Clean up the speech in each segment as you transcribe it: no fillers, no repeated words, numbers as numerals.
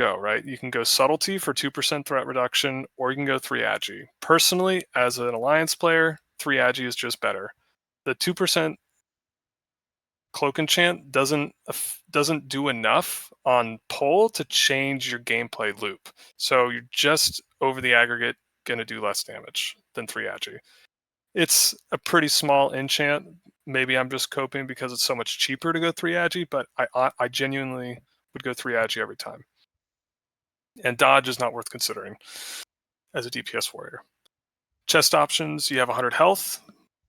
go, right? You can go Subtlety for 2% threat reduction, or you can go 3 Agi. Personally, as an Alliance player, 3 Agi is just better. The 2% Cloak Enchant doesn't do enough on pull to change your gameplay loop. So you're just over the aggregate going to do less damage than 3 Agi. It's a pretty small enchant. Maybe I'm just coping because it's so much cheaper to go 3 Agi, but I genuinely would go 3 Agi every time. And dodge is not worth considering as a DPS warrior. Chest options, you have 100 health,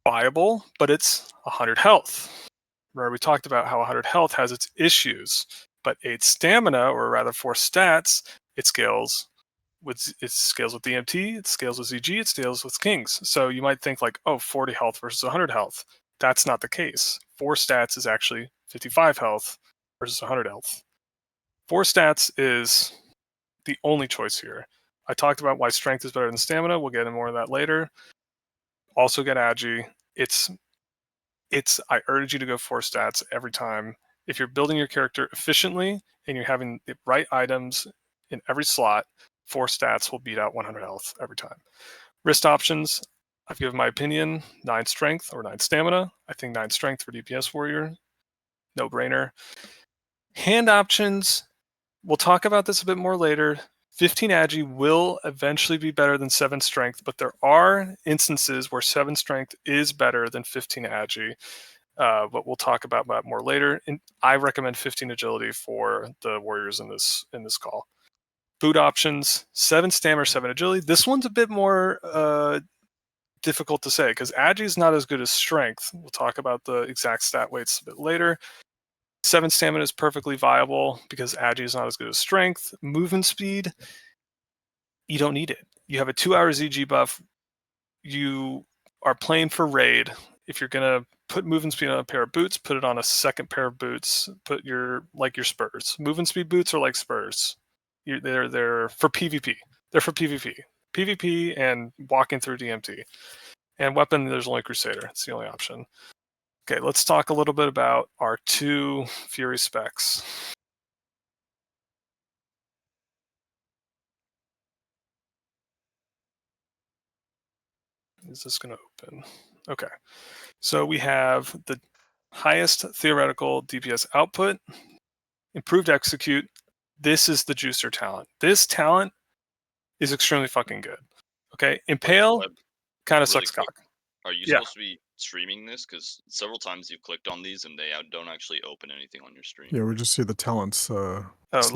viable, but it's 100 health. Remember, we talked about how 100 health has its issues, but 8 stamina, or rather 4 stats, it scales with DMT, it scales with ZG, it scales with Kings. So you might think like, oh, 40 health versus 100 health. That's not the case. 4 stats is actually 55 health versus 100 health. 4 stats is the only choice here. I talked about why strength is better than stamina. We'll get into more of that later. Also get Agi. I urge you to go 4 stats every time. If you're building your character efficiently and you're having the right items in every slot, 4 stats will beat out 100 health every time. Wrist options, I've given my opinion, 9 strength or 9 stamina. I think 9 strength for DPS warrior, no brainer. Hand options, we'll talk about this a bit more later. 15 Agi will eventually be better than 7 strength, but there are instances where 7 strength is better than 15 Agi. But we'll talk about that more later. And I recommend 15 agility for the warriors in this call. Boot options, 7 stamina, 7 agility. This one's a bit more difficult to say because Agi is not as good as strength. We'll talk about the exact stat weights a bit later. 7 stamina is perfectly viable because Agi is not as good as strength. Movement speed, you don't need it. You have a 2-hour ZG buff. You are playing for raid. If you're gonna put movement speed on a pair of boots, put it on a second pair of boots. Put your spurs. Movement speed boots are like spurs. They're for PvP. They're for PvP. PvP and walking through DMT. And weapon, there's only Crusader. It's the only option. Okay, let's talk a little bit about our 2 Fury specs. Is this going to open? Okay. So we have the highest theoretical DPS output, improved execute. This is the juicer talent. This talent is extremely fucking good. Okay. Impale kind of really sucks quick, cock. Are you supposed to be streaming this? Because several times you've clicked on these and they don't actually open anything on your stream. Yeah, we just see the talents. Let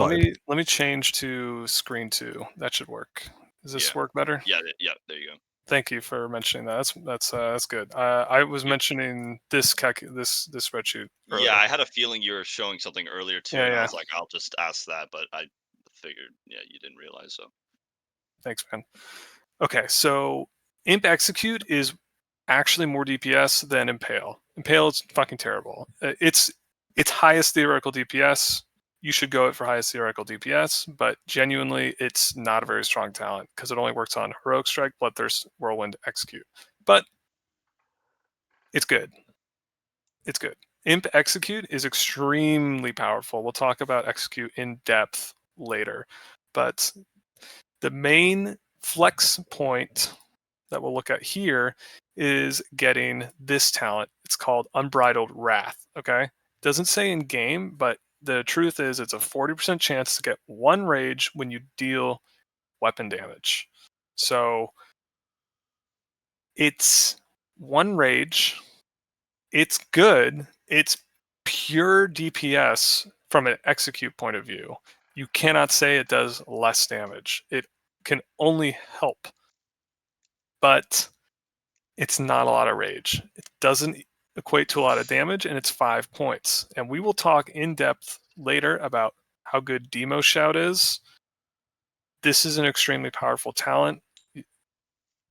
me change to screen 2. That should work. Does this work better? Yeah. There you go. Thank you for mentioning that. That's good. I was mentioning this spreadsheet earlier. Yeah, I had a feeling you were showing something earlier too, and I was like, I'll just ask that, but I figured, you didn't realize so. Thanks, man. Okay, so Imp Execute is actually more DPS than Impale. Impale is fucking terrible. It's highest theoretical DPS. You should go it for highest theoretical DPS, but genuinely, it's not a very strong talent because it only works on Heroic Strike, Bloodthirst, Whirlwind, Execute. But it's good. It's good. Imp Execute is extremely powerful. We'll talk about Execute in depth later. But the main flex point that we'll look at here is getting this talent. It's called Unbridled Wrath. Okay? Doesn't say in game, but the truth is it's a 40% chance to get 1 rage when you deal weapon damage. So it's 1 rage. It's good. It's pure DPS from an execute point of view. You cannot say it does less damage. It can only help. But it's not a lot of rage. It doesn't equate to a lot of damage, and it's 5 points. And we will talk in depth later about how good Demo Shout is. This is an extremely powerful talent.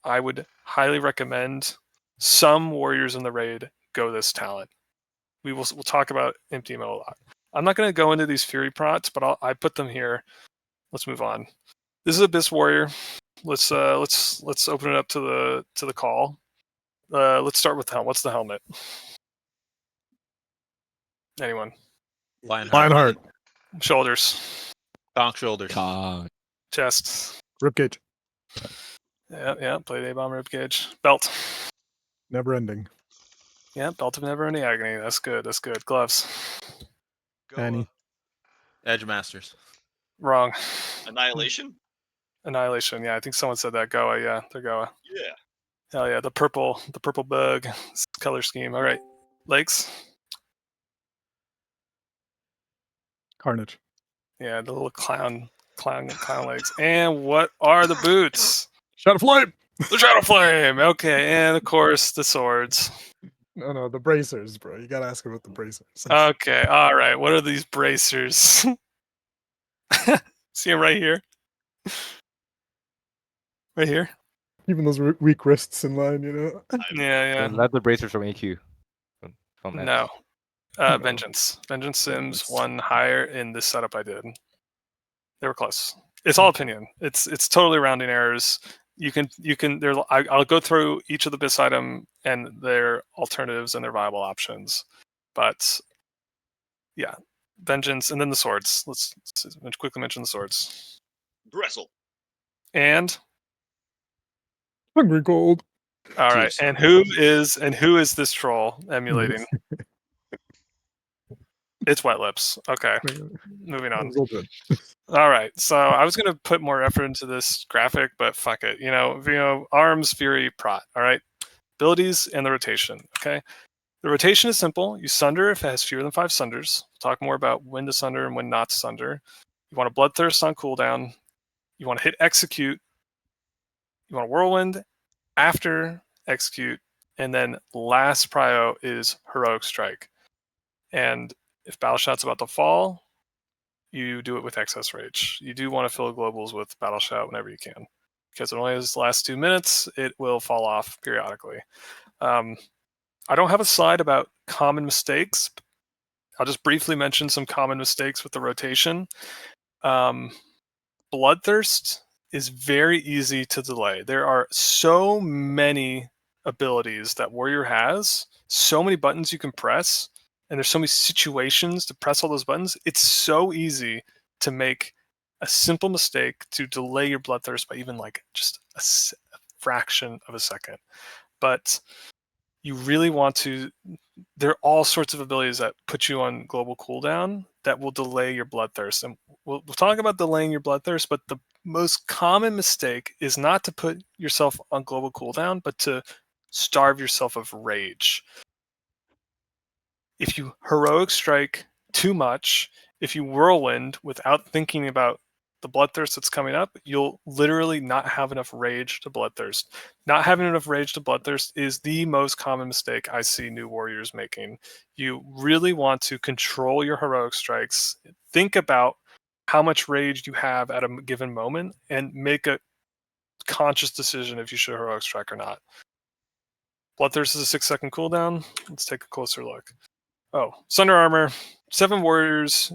I would highly recommend some warriors in the raid go this talent. We'll talk about Imp Demo a lot. I'm not going to go into these Fury prots, but I put them here. Let's move on. This is Abyss Warrior. Let's open it up to the call. Let's start with the helmet. What's the helmet? Anyone? Lionheart. Shoulders. Conch shoulders. Chest. Ribcage. Yeah. Plate A-bomb ribcage. Belt. Never ending. Yeah, belt of never-ending agony. That's good. Gloves. Annie. Edge Masters. Wrong. Annihilation. Annihilation. Yeah, I think someone said that. Goa. Yeah, they're Goa. Yeah. Hell yeah, the purple bug color scheme. All right, legs. Carnage. Yeah, the little clown legs. And what are the boots? Shadow Flame. The Shadow Flame. Okay, and of course the swords. No, the bracers, bro. You gotta ask about the bracers. Okay, all right. What are these bracers? See them right here. Right here. Even those weak wrists in line, you know. Yeah. Leather bracers from AQ. From X. No. No. Vengeance Sims one higher in this setup I did. They were close. It's all opinion. It's totally rounding errors. You can I'll go through each of the BIS item and their alternatives and their viable options. But yeah, Vengeance and then the swords. Let's quickly mention the swords. Brestle. And Hungry Gold. all right. Jeez. And who is this troll emulating? It's Wet Lips. Okay. Moving on. All right. So I was going to put more effort into this graphic, but fuck it. Arms, Fury, Prot. All right. Abilities and the rotation. Okay. The rotation is simple. You sunder if it has fewer than 5 sunders. We'll talk more about when to sunder and when not to sunder. You want a Bloodthirst on cooldown. You want to hit execute. You want a Whirlwind after execute. And then last prio is Heroic Strike. And if Battle Shot's about to fall, you do it with Excess Rage. You do want to fill globals with Battle Shot whenever you can. Because it only has the last 2 minutes, it will fall off periodically. I don't have a slide about common mistakes. I'll just briefly mention some common mistakes with the rotation. Bloodthirst is very easy to delay. There are so many abilities that Warrior has, so many buttons you can press, and there's so many situations to press all those buttons. It's so easy to make a simple mistake to delay your Bloodthirst by even like just a fraction of a second. But you really want to, there are all sorts of abilities that put you on global cooldown that will delay your Bloodthirst. And we'll talk about delaying your Bloodthirst, but the most common mistake is not to put yourself on global cooldown, but to starve yourself of rage. If you Heroic Strike too much, if you Whirlwind without thinking about the Bloodthirst that's coming up, you'll literally not have enough rage to Bloodthirst. Not having enough rage to Bloodthirst is the most common mistake I see new warriors making. You really want to control your Heroic Strikes. Think about how much rage you have at a given moment and make a conscious decision if you should Heroic Strike or not. Bloodthirst is a 6-second cooldown. Let's take a closer look. Oh, Sunder Armor. 7 warriors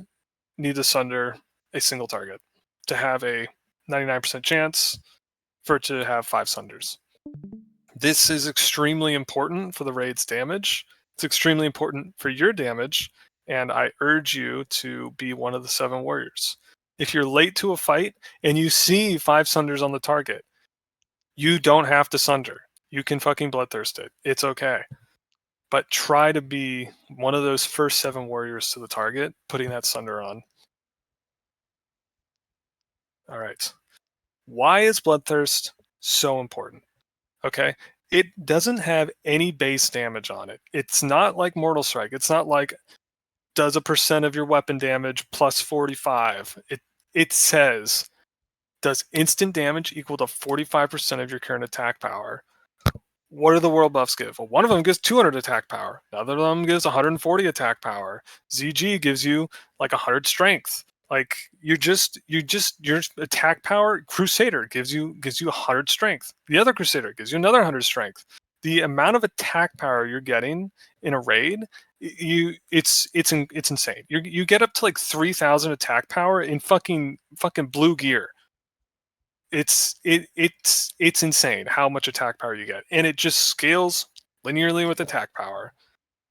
need to sunder a single target to have a 99% chance for it to have 5 sunders. This is extremely important for the raid's damage. It's extremely important for your damage, and I urge you to be one of the 7 warriors. If you're late to a fight and you see 5 sunders on the target, you don't have to sunder. You can fucking Bloodthirst it. It's okay. But try to be one of those first 7 warriors to the target, putting that sunder on. All right. Why is Bloodthirst so important? Okay. It doesn't have any base damage on it. It's not like Mortal Strike. It's not like does a % of your weapon damage plus 45. It says does instant damage equal to 45% of your current attack power. What do the world buffs give? Well, one of them gives 200 attack power. Another of them gives 140 attack power. ZG gives you like 100 strength. Like your attack power. Crusader gives you 100 strength. The other Crusader gives you another 100 strength. The amount of attack power you're getting in a raid, it's insane. You get up to like 3,000 attack power in fucking blue gear. It's insane how much attack power you get, and it just scales linearly with attack power.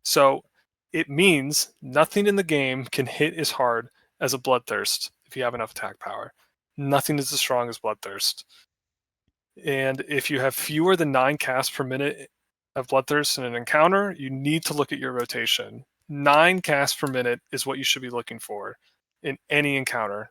So it means nothing in the game can hit as hard as a Bloodthirst if you have enough attack power. Nothing is as strong as Bloodthirst. And if you have fewer than 9 casts per minute of Bloodthirst in an encounter, you need to look at your rotation. 9 casts per minute is what you should be looking for in any encounter.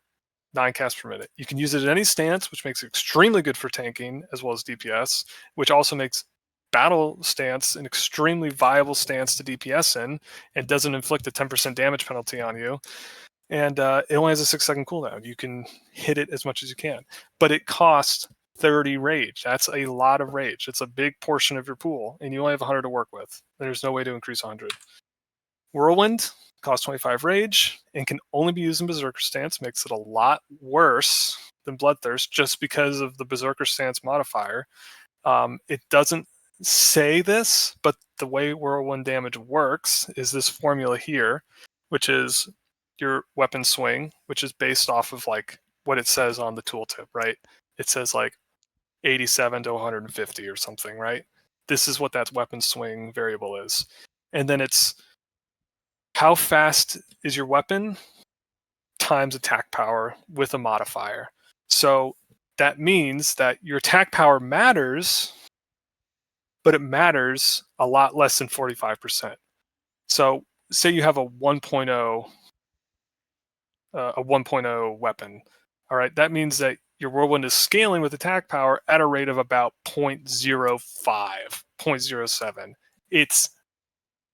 9 casts per minute. You can use it at any stance, which makes it extremely good for tanking as well as DPS, which also makes battle stance an extremely viable stance to DPS in and doesn't inflict a 10% damage penalty on you. And it only has a 6-second cooldown. You can hit it as much as you can. But it costs 30 rage. That's a lot of rage. It's a big portion of your pool, and you only have 100 to work with. There's no way to increase 100. Whirlwind costs 25 rage and can only be used in Berserker stance. Makes it a lot worse than Bloodthirst just because of the Berserker stance modifier. It doesn't say this, but the way Whirlwind damage works is this formula here, which is your weapon swing, which is based off of like what it says on the tooltip, right? It says like 87 to 150 or something, right? This is what that weapon swing variable is. And then it's how fast is your weapon times attack power with a modifier. So that means that your attack power matters, but it matters a lot less than 45%. So say you have a 1.0 weapon. All right, that means that your Whirlwind is scaling with attack power at a rate of about 0.05, 0.07. It's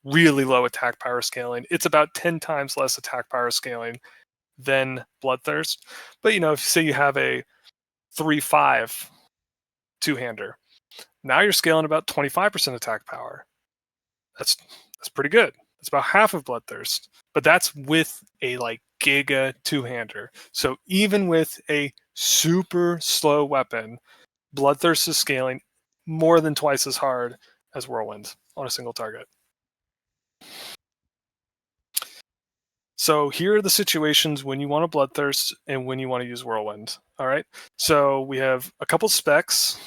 really low attack power scaling. It's about 10 times less attack power scaling than Bloodthirst. But, if say you have a 3.5 two-hander, now you're scaling about 25% attack power. That's pretty good. It's about half of Bloodthirst. But that's with a giga two-hander. So even with a super slow weapon, Bloodthirst is scaling more than twice as hard as Whirlwind on a single target. So here are the situations when you want a Bloodthirst and when you want to use Whirlwind. All right. So we have a couple specs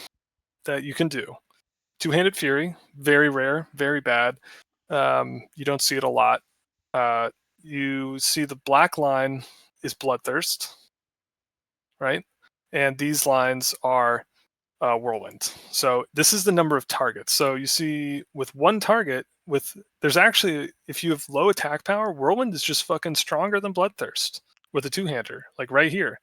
that you can do. Two-handed Fury, very rare, very bad. You don't see it a lot. You see the black line is Bloodthirst, right? And these lines are Whirlwind. So this is the number of targets. So you see with one target, there's actually, if you have low attack power, Whirlwind is just fucking stronger than Bloodthirst with a two-hander, like right here,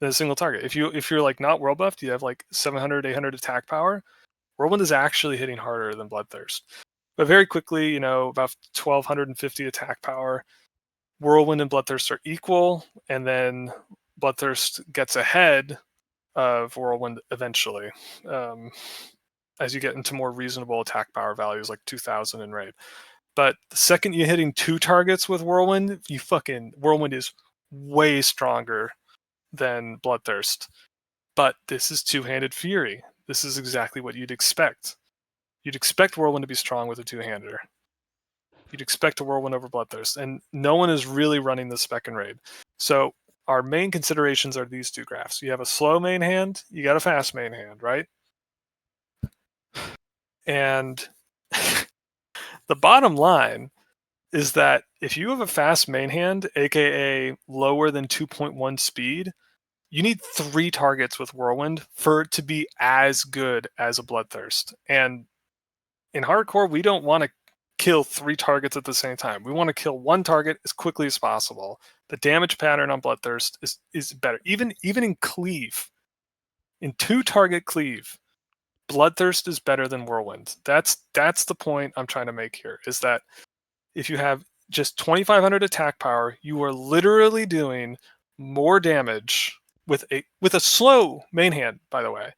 than a single target. If you're not world buffed, you have 700, 800 attack power, Whirlwind is actually hitting harder than Bloodthirst. But very quickly, about 1250 attack power, Whirlwind and Bloodthirst are equal, and then Bloodthirst gets ahead of Whirlwind eventually, as you get into more reasonable attack power values like 2000 in raid. But the second you're hitting 2 targets with Whirlwind, Whirlwind is way stronger than Bloodthirst. But this is two-handed Fury. This is exactly what you'd expect. You'd expect Whirlwind to be strong with a two-hander. You'd expect a Whirlwind over Bloodthirst, and no one is really running the spec in raid. So our main considerations are these two graphs. You have a slow main hand, you got a fast main hand, right? And the bottom line is that if you have a fast main hand, aka lower than 2.1 speed, you need 3 targets with Whirlwind for it to be as good as a Bloodthirst. And in hardcore, we don't want to kill 3 targets at the same time. We want to kill 1 target as quickly as possible. The damage pattern on Bloodthirst is better. Even in cleave, in 2-target cleave, Bloodthirst is better than Whirlwind. That's the point I'm trying to make here, is that if you have just 2500 attack power, you are literally doing more damage with a slow main hand, by the way.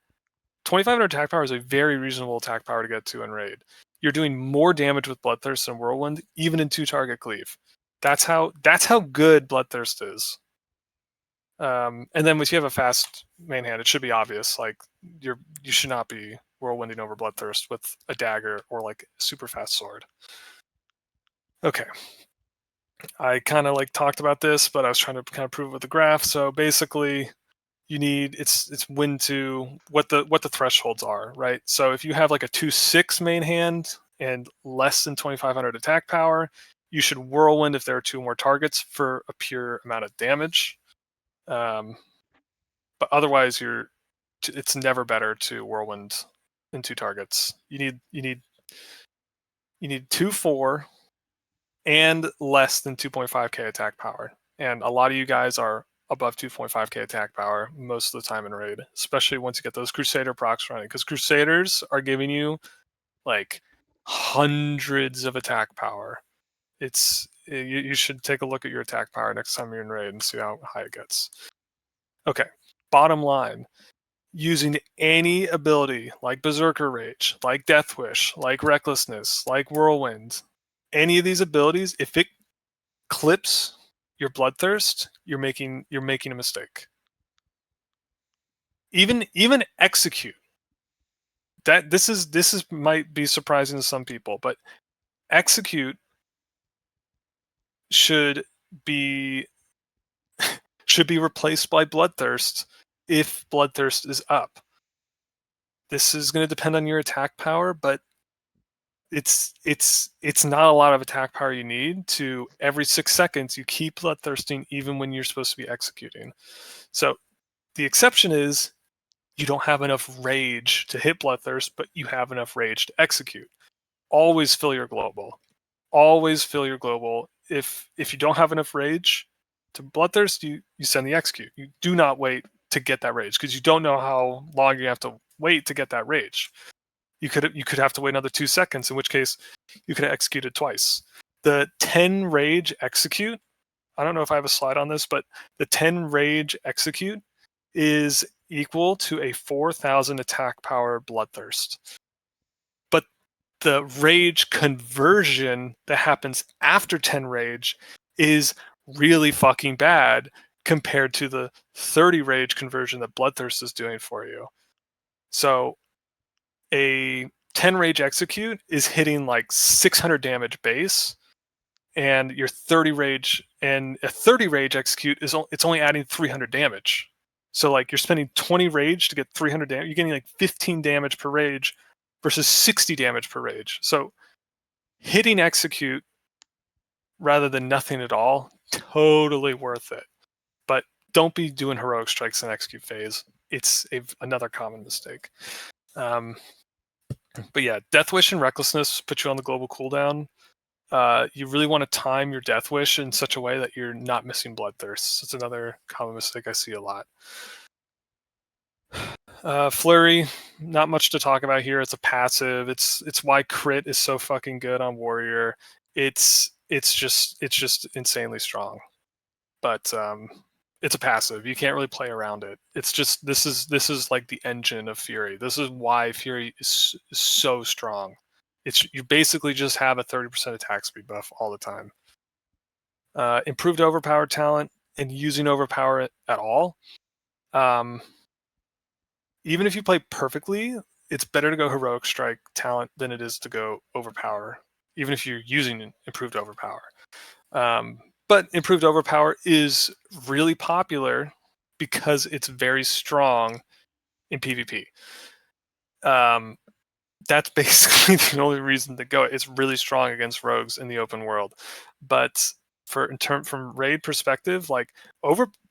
2500 attack power is a very reasonable attack power to get to in raid. You're doing more damage with Bloodthirst than Whirlwind, even in 2-target cleave. That's how good Bloodthirst is. And then if you have a fast main hand, it should be obvious. You should not be Whirlwinding over Bloodthirst with a dagger or super fast sword. Okay. I kind of talked about this, but I was trying to kind of prove it with the graph. So basically, you need it's when to what the thresholds are, right? So if you have a 2/6 main hand and less than 2500 attack power, you should Whirlwind if there are 2 more targets for a pure amount of damage. But otherwise, it's never better to whirlwind in 2 targets. You need 2/4 and less than 2.5k attack power. And a lot of you guys are above 2.5k attack power most of the time in raid, especially once you get those Crusader procs running, because Crusaders are giving you like hundreds of attack power. You should take a look at your attack power next time you're in raid and see how high it gets. Okay, bottom line, using any ability like Berserker Rage, like Death Wish, like Recklessness, like Whirlwind, any of these abilities, if it clips your Bloodthirst, you're making a mistake. Even Execute. That this is might be surprising to some people, but Execute should be replaced by Bloodthirst if Bloodthirst is up. This is going to depend on your attack power, but it's not a lot of attack power you need to every 6 seconds you keep Bloodthirsting even when you're supposed to be executing. So the exception is you don't have enough rage to hit Bloodthirst, but you have enough rage to execute. Always fill your global. Always fill your global. If you don't have enough rage to Bloodthirst, you send the execute. You do not wait to get that rage because you don't know how long you have to wait to get that rage. You could have to wait another 2 seconds, in which case you could have executed twice. The 10 rage execute, I don't know if I have a slide on this, but the 10 rage execute is equal to a 4,000 attack power Bloodthirst. But the rage conversion that happens after 10 rage is really fucking bad compared to the 30 rage conversion that Bloodthirst is doing for you. So a 10 rage execute is hitting like 600 damage base, and your 30 rage and a 30 rage execute it's only adding 300 damage. So like you're spending 20 rage to get 300 damage. You're getting like 15 damage per rage versus 60 damage per rage. So hitting execute rather than nothing at all, totally worth it. But don't be doing heroic strikes in execute phase. It's another common mistake. But yeah, Death Wish and Recklessness put you on the global cooldown. You really want to time your Death Wish in such a way that you're not missing Bloodthirst. It's another common mistake I see a lot. Flurry, not much to talk about here. It's a passive. It's why crit is so fucking good on Warrior. It's just insanely strong. But it's a passive. You can't really play around it. It's just this is like the engine of Fury. This is why Fury is so strong. You basically just have a 30% attack speed buff all the time. Improved overpower talent and using overpower at all. Even if you play perfectly, it's better to go heroic strike talent than it is to go overpower, even if you're using improved overpower. But improved overpower is really popular because it's very strong in PvP. That's basically the only reason to go. It's really strong against rogues in the open world. But from raid perspective, like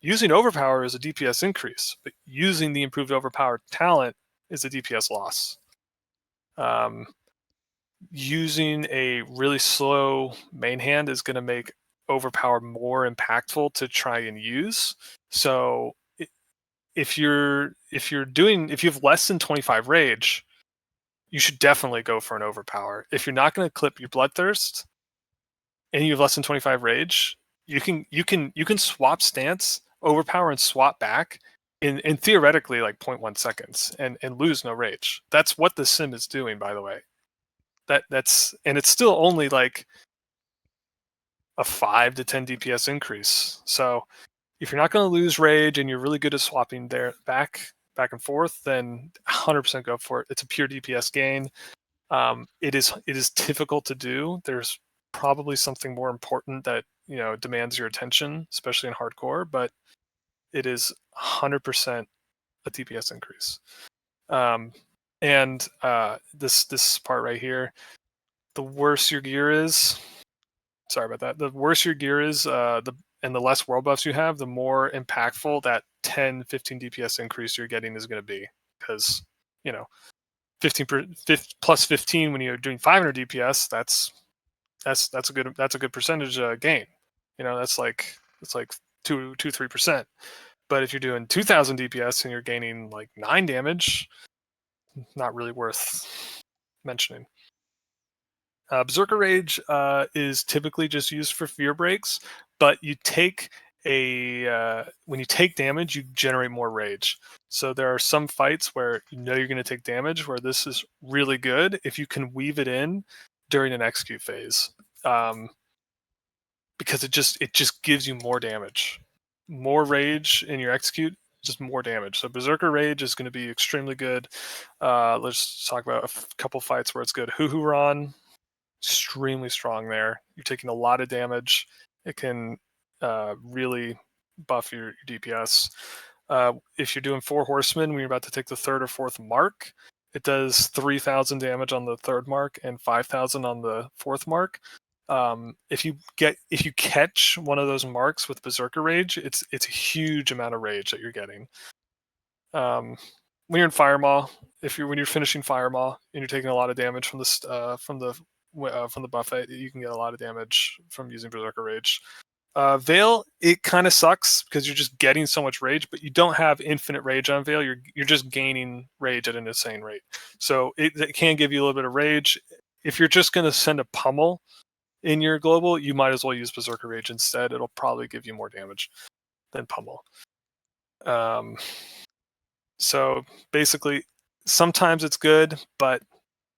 using overpower is a DPS increase, but using the improved overpower talent is a DPS loss. Using a really slow main hand is going to make overpower more impactful to try and use. So if you have less than 25 rage, you should definitely go for an overpower. If you're not going to clip your Bloodthirst and you have less than 25 rage, you can swap stance, overpower, and swap back in theoretically like 0.1 seconds and lose no rage. That's what the sim is doing, by the way. And it's still only like a 5 to 10 DPS increase. So if you're not going to lose rage and you're really good at swapping there back and forth, then 100% go for it. It's a pure DPS gain. It is difficult to do. There's probably something more important that demands your attention, especially in hardcore, but it is 100% a DPS increase. And this part right here, the worse your gear is, sorry about that. The worse your gear is, the and the less world buffs you have, the more impactful that 10, 15 DPS increase you're getting is going to be. Because, 15 plus 15 when you're doing 500 DPS, that's a good percentage gain. That's like 2-3%. But if you're doing 2,000 DPS and you're gaining like 9 damage, not really worth mentioning. Berserker Rage is typically just used for fear breaks, but you take when you take damage, you generate more rage. So there are some fights where you're going to take damage, where this is really good if you can weave it in during an execute phase, because it just gives you more damage, more rage in your execute, just more damage. So Berserker Rage is going to be extremely good. Let's talk about a couple fights where it's good. Huhuran, extremely strong there. You're taking a lot of damage. It can really buff your DPS. If you're doing 4 Horsemen when you're about to take the 3rd or 4th mark, it does 3,000 damage on the 3rd mark and 5,000 on the 4th mark. If you catch one of those marks with Berserker Rage, it's a huge amount of rage that you're getting. When you're in Fire Maw, when you're finishing Fire Maw and you're taking a lot of damage from the buffet, you can get a lot of damage from using Berserker Rage. Veil, it kind of sucks because you're just getting so much rage, but you don't have infinite rage on Veil. You're just gaining rage at an insane rate. So it can give you a little bit of rage. If you're just going to send a pummel in your global, you might as well use Berserker Rage instead. It'll probably give you more damage than pummel. So basically, sometimes it's good, but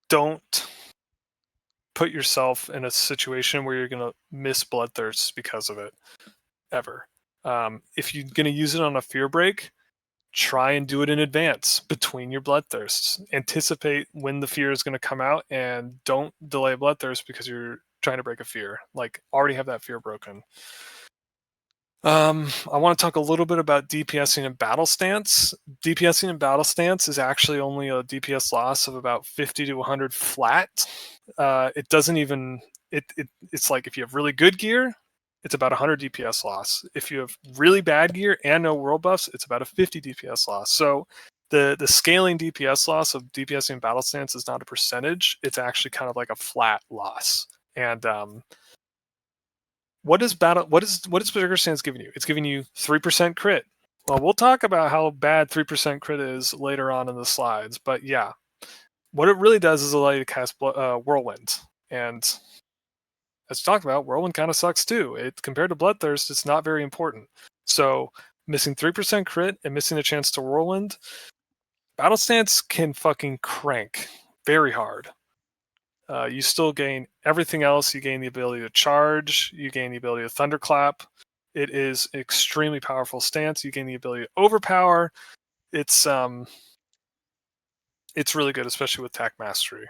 don't put yourself in a situation where you're going to miss Bloodthirst because of it, ever. If you're going to use it on a fear break, try and do it in advance between your Bloodthirsts. Anticipate when the fear is going to come out, and don't delay Bloodthirst because you're trying to break a fear. Like, already have that fear broken. I want to talk a little bit about DPSing and battle stance. DPSing and battle stance is actually only a DPS loss of about 50 to 100 flat. It doesn't even, it's like if you have really good gear, it's about 100 DPS loss. If you have really bad gear and no world buffs, it's about a 50 DPS loss. So the scaling DPS loss of DPSing and battle stance is not a percentage. It's actually kind of like a flat loss. And what is Berserker Stance giving you? It's giving you 3% crit. Well, we'll talk about how bad 3% crit is later on in the slides, but yeah, what it really does is allow you to cast Whirlwind. And as we talked about, Whirlwind kind of sucks too. Compared to Bloodthirst, it's not very important. So missing 3% crit and missing a chance to Whirlwind, Battle Stance can fucking crank very hard. You still gain everything else. You gain the ability to charge. You gain the ability to thunderclap. It is an extremely powerful stance. You gain the ability to overpower. It's really good, especially with Tac Mastery.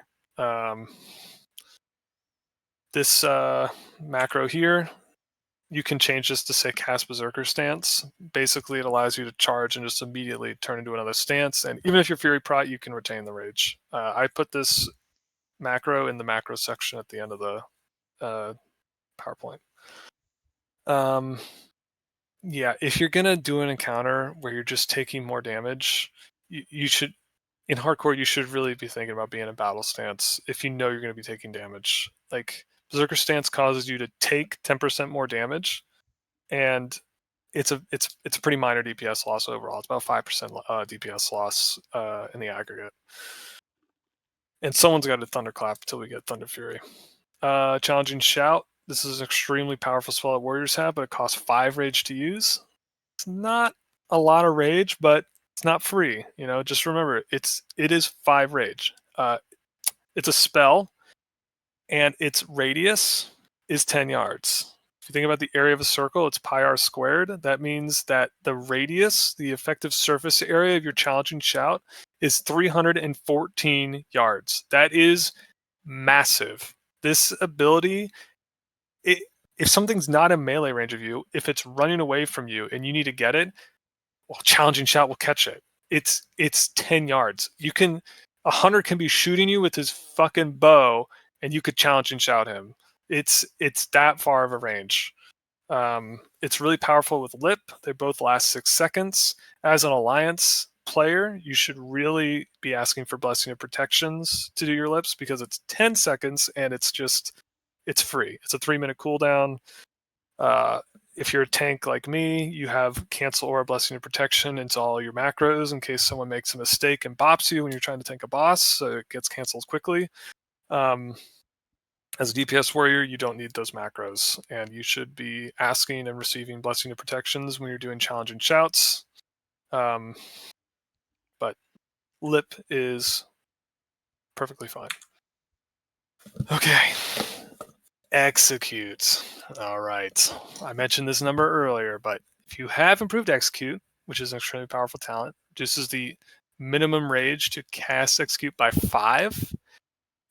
This macro here, you can change this to say cast Berserker Stance. Basically, it allows you to charge and just immediately turn into another stance. And even if you're Fury Prot, you can retain the rage. I put this macro in the macro section at the end of the PowerPoint. Yeah, if you're gonna do an encounter where you're just taking more damage, you should, in hardcore, you should really be thinking about being in battle stance if you know you're gonna be taking damage. Like, Berserker Stance causes you to take 10% more damage, and it's a pretty minor DPS loss overall. It's about 5% DPS loss in the aggregate. And someone's got to Thunderclap until we get Thunder Fury. Challenging Shout. This is an extremely powerful spell that Warriors have, but it costs 5 rage to use. It's not a lot of rage, but it's not free. Just remember, it is 5 rage. It's a spell, and its radius is 10 yards. If you think about the area of a circle, it's pi r squared. That means that the radius, the effective surface area of your Challenging Shout, is 314 yards. That is massive. This ability, if something's not in melee range of you, if it's running away from you and you need to get it, well, Challenging Shout will catch it. It's 10 yards. A hunter can be shooting you with his fucking bow, and you could Challenging Shout him. It's that far of a range. It's really powerful with Lip. They both last 6 seconds. As an Alliance player, you should really be asking for Blessing of Protections to do your Lips because it's 10 seconds and it's free. It's a 3-minute cooldown. If you're a tank like me, you have Cancel or Blessing of Protection into all your macros in case someone makes a mistake and bops you when you're trying to tank a boss, so it gets canceled quickly. As a DPS warrior, you don't need those macros, and you should be asking and receiving Blessing of Protections when you're doing challenging shouts. But Lip is perfectly fine. Okay. Execute. All right. I mentioned this number earlier, but if you have improved Execute, which is an extremely powerful talent, reduces the minimum rage to cast Execute by 5.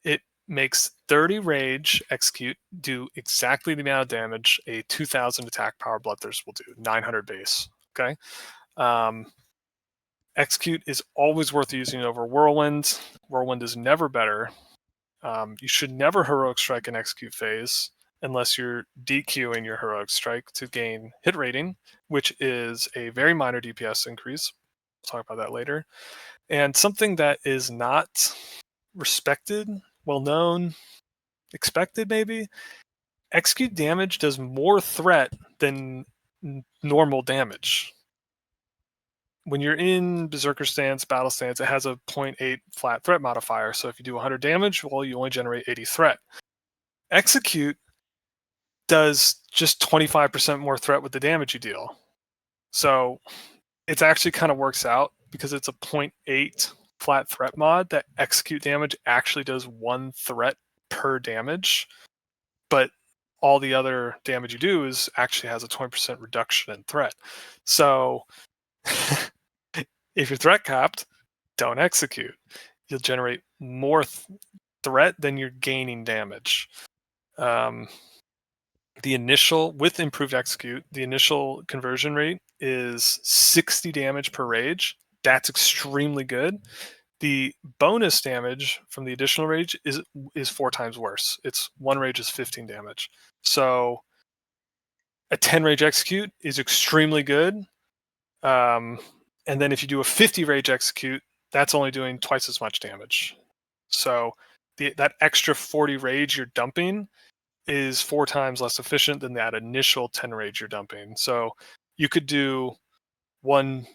It makes 30 rage Execute do exactly the amount of damage a 2000 attack power Bloodthirst will do, 900 base. Okay. Execute is always worth using over Whirlwind. Whirlwind is never better. You should never Heroic Strike in Execute phase unless you're DQing your Heroic Strike to gain hit rating, which is a very minor DPS increase. We'll talk about that later. And something that is not respected, well known, expected maybe, Execute damage does more threat than normal damage. When you're in Berserker stance, battle stance, it has a 0.8 flat threat modifier. So if you do 100 damage, well, you only generate 80 threat. Execute does just 25% more threat with the damage you deal. So it actually kind of works out because it's a 0.8 flat threat mod that Execute damage actually does 1 threat per damage. But all the other damage you do is actually has a 20% reduction in threat. So if you're threat capped, don't Execute. You'll generate more threat than you're gaining damage. The initial, with improved Execute, the initial conversion rate is 60 damage per rage. That's extremely good. The bonus damage from the additional rage is 4 times worse. It's 1 rage is 15 damage. So a 10 rage Execute is extremely good. And then if you do a 50 rage Execute, that's only doing twice as much damage. So that extra 40 rage you're dumping is 4 times less efficient than that initial 10 rage you're dumping. So you could do one.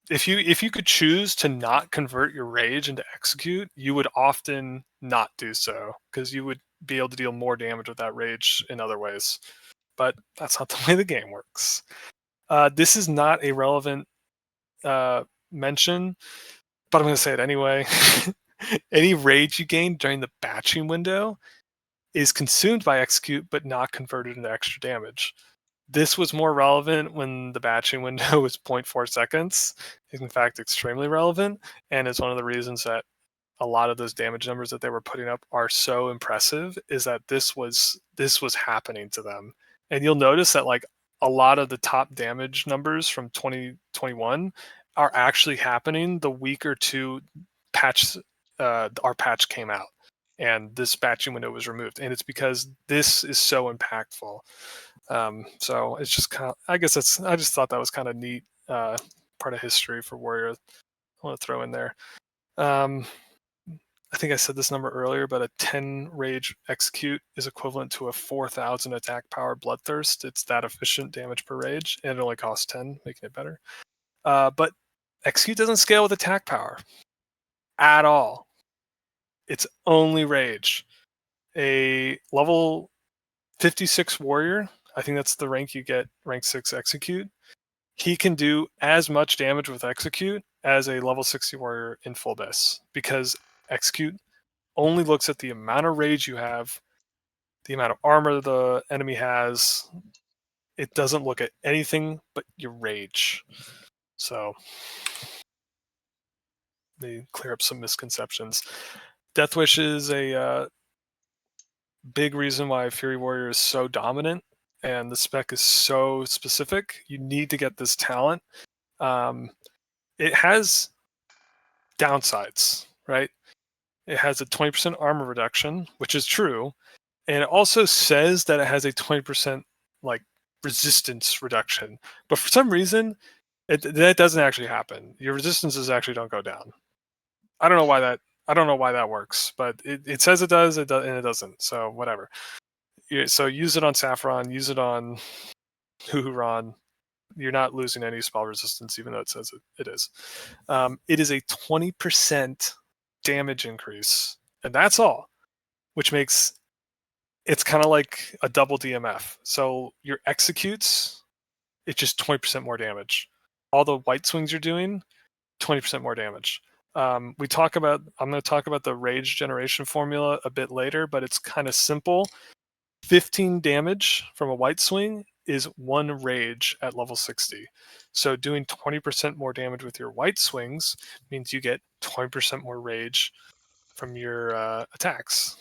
If you could choose to not convert your rage into Execute, you would often not do so because you would be able to deal more damage with that rage in other ways. But that's not the way the game works. This is not a relevant mention, but I'm going to say it anyway. Any rage you gain during the batching window is consumed by Execute but not converted into extra damage. This was more relevant when the batching window was 0.4 seconds. It's in fact extremely relevant, and it's one of the reasons that a lot of those damage numbers that they were putting up are so impressive, is that this was happening to them. And you'll notice that like a lot of the top damage numbers from 2021 are actually happening the week or two our patch came out and this batching window was removed, and it's because this is so impactful. So it's just kind of, I just thought that was kind of neat part of history for Warrior. I want to throw in there. I think I said this number earlier, but a 10 rage Execute is equivalent to a 4,000 attack power Bloodthirst. It's that efficient damage per rage, and it only costs 10, making it better. But Execute doesn't scale with attack power at all. It's only rage. A level 56 warrior, I think that's the rank you get, rank 6 Execute. He can do as much damage with Execute as a level 60 warrior in full base, because Execute only looks at the amount of rage you have, the amount of armor the enemy has. It doesn't look at anything but your rage. So they clear up some misconceptions. Deathwish is a big reason why Fury Warrior is so dominant, and the spec is so specific. You need to get this talent. It has downsides, right? It has a 20% armor reduction, which is true, and it also says that it has a 20% like resistance reduction. But for some reason, that doesn't actually happen. Your resistances actually don't go down. I don't know why that works, but it says it does, and it doesn't. So whatever. So use it on Saffron, use it on Huhuron. You're not losing any spell resistance, even though it says it is. It is a 20% damage increase, and that's all, which makes it's kind of like a double DMF. So your executes, it's just 20% more damage. All the white swings you're doing, 20% more damage. I'm going to talk about the rage generation formula a bit later, but it's kind of simple. 15 damage from a white swing is 1 rage at level 60. So doing 20% more damage with your white swings means you get 20% more rage from your attacks,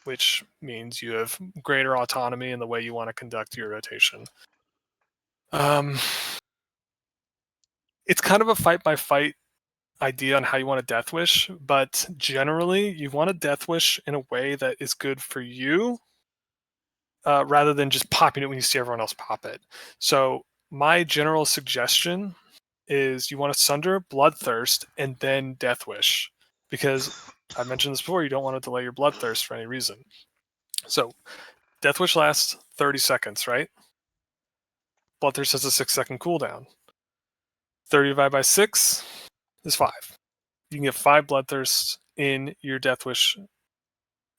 which means you have greater autonomy in the way you want to conduct your rotation. It's kind of a fight-by-fight idea on how you want to Death Wish, but generally you want to Death Wish in a way that is good for you, rather than just popping it when you see everyone else pop it. So my general suggestion is you want to Sunder, Bloodthirst, and then Death Wish, because I mentioned this before, you don't want to delay your Bloodthirst for any reason. So Death Wish lasts 30 seconds, right? Bloodthirst has a 6-second cooldown. 30 divided by 6 is 5. You can get 5 Bloodthirsts in your Death Wish.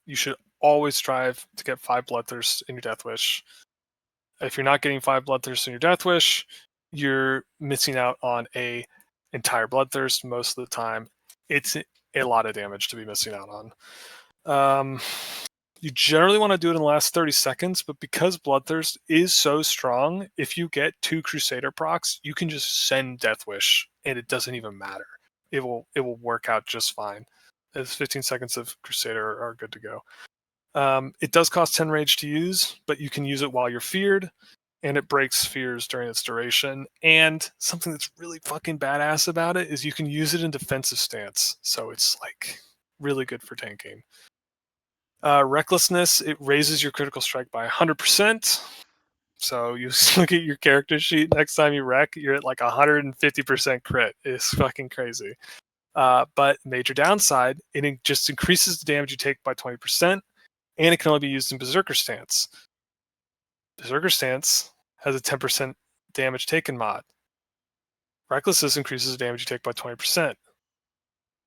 You should always strive to get 5 Bloodthirsts in your Death Wish. If you're not getting 5 Bloodthirsts in your Death Wish, you're missing out on a entire Bloodthirst most of the time. It's a lot of damage to be missing out on. You generally want to do it in the last 30 seconds, but because Bloodthirst is so strong, if you get 2 Crusader procs, you can just send Death Wish, and it doesn't even matter. It will work out just fine. Those 15 seconds of Crusader are good to go. It does cost 10 rage to use, but you can use it while you're feared, and it breaks fears during its duration. And something that's really fucking badass about it is you can use it in defensive stance, so it's like really good for tanking. Recklessness, it raises your critical strike by 100%. So you look at your character sheet, next time you wreck, you're at like 150% crit. It's fucking crazy. But major downside, it just increases the damage you take by 20%, and it can only be used in Berserker Stance. Berserker Stance has a 10% damage taken mod. Recklessness increases the damage you take by 20%.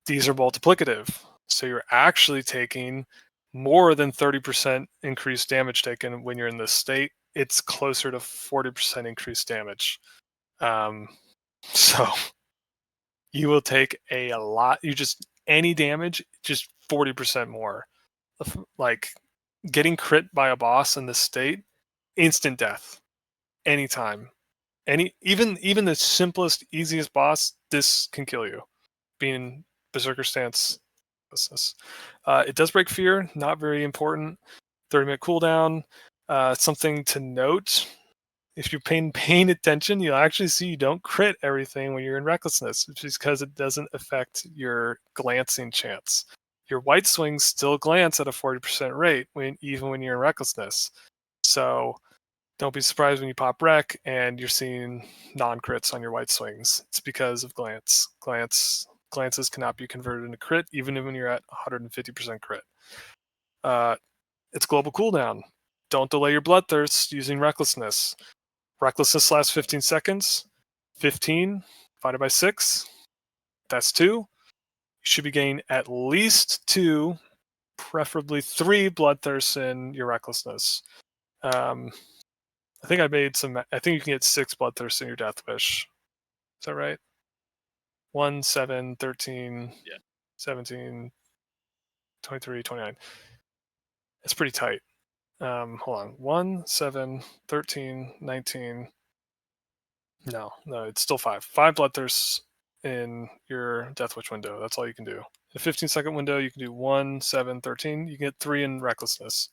These are multiplicative, so you're actually taking more than 30% increased damage taken when you're in this state. It's closer to 40% increased damage. So you will take a lot. Any damage, just 40% more. Like getting crit by a boss in this state, instant death, anytime. Even the simplest, easiest boss, this can kill you. Being Berserker Stance. It does break fear, not very important. 30-minute cooldown. Something to note, if you're paying attention, you'll actually see you don't crit everything when you're in Recklessness, which is because it doesn't affect your glancing chance. Your white swings still glance at a 40% rate even when you're in Recklessness. So don't be surprised when you pop Rec and you're seeing non-crits on your white swings. It's because of glance. Glances cannot be converted into crit, even when you're at 150% crit. It's global cooldown. Don't delay your Bloodthirst using Recklessness. Recklessness lasts 15 seconds. 15 divided by 6, that's 2. You should be getting at least 2, preferably 3 Bloodthirsts in your Recklessness. I think you can get 6 Bloodthirsts in your Death Wish. Is that right? 1, 7, 13, 17, 23, 29. It's pretty tight. Hold on. 1, 7, 13, 19. No, it's still 5. 5 Bloodthirsts in your Death Wish window. That's all you can do. In a 15-second window, you can do 1, 7, 13. You can get 3 in Recklessness.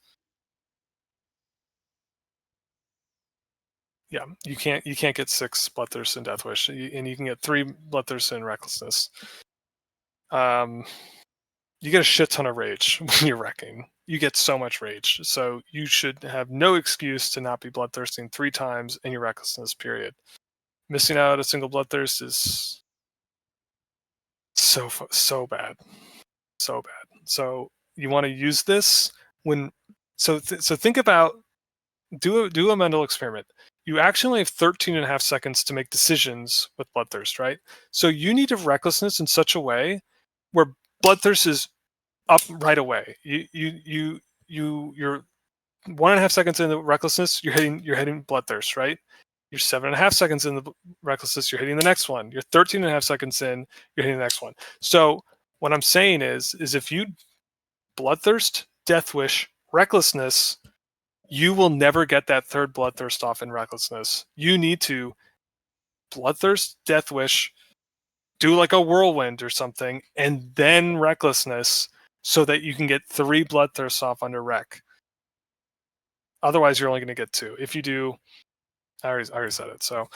Yeah, you can't get 6 Bloodthirsts in Death Wish, and you can get 3 Bloodthirsts in Recklessness. you get a shit ton of rage when you're wrecking. You get so much rage. So you should have no excuse to not be bloodthirsting 3 times in your recklessness period. Missing out a single bloodthirst is so bad. So bad. So you want to use this when so think about do a mental experiment. You actually only have 13 and a half seconds to make decisions with bloodthirst, right? So you need to have recklessness in such a way where bloodthirst is up right away. You're 1.5 seconds in the recklessness, you're hitting bloodthirst, right? You're 7.5 seconds in the recklessness, you're hitting the next one. You're 13.5 seconds in, you're hitting the next one. So what I'm saying is if you bloodthirst, death wish, recklessness, you will never get that third bloodthirst off in recklessness. You need to bloodthirst, death wish, do like a whirlwind or something, and then recklessness so that you can get 3 bloodthirsts off under rec. Otherwise, you're only going to get 2. If you do, I already said it, so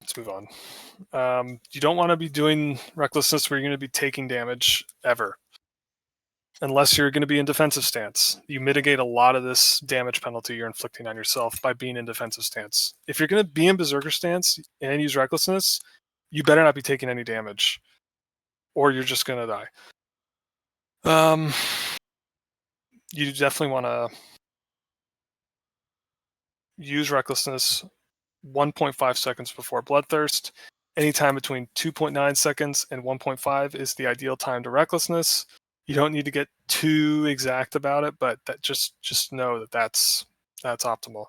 let's move on. You don't want to be doing recklessness where you're going to be taking damage ever. Unless you're going to be in defensive stance. You mitigate a lot of this damage penalty you're inflicting on yourself by being in defensive stance. If you're going to be in berserker stance and use recklessness, you better not be taking any damage, or you're just going to die. You definitely want to use recklessness 1.5 seconds before bloodthirst. Anytime between 2.9 seconds and 1.5 is the ideal time to recklessness. You don't need to get too exact about it, but that just know that that's optimal.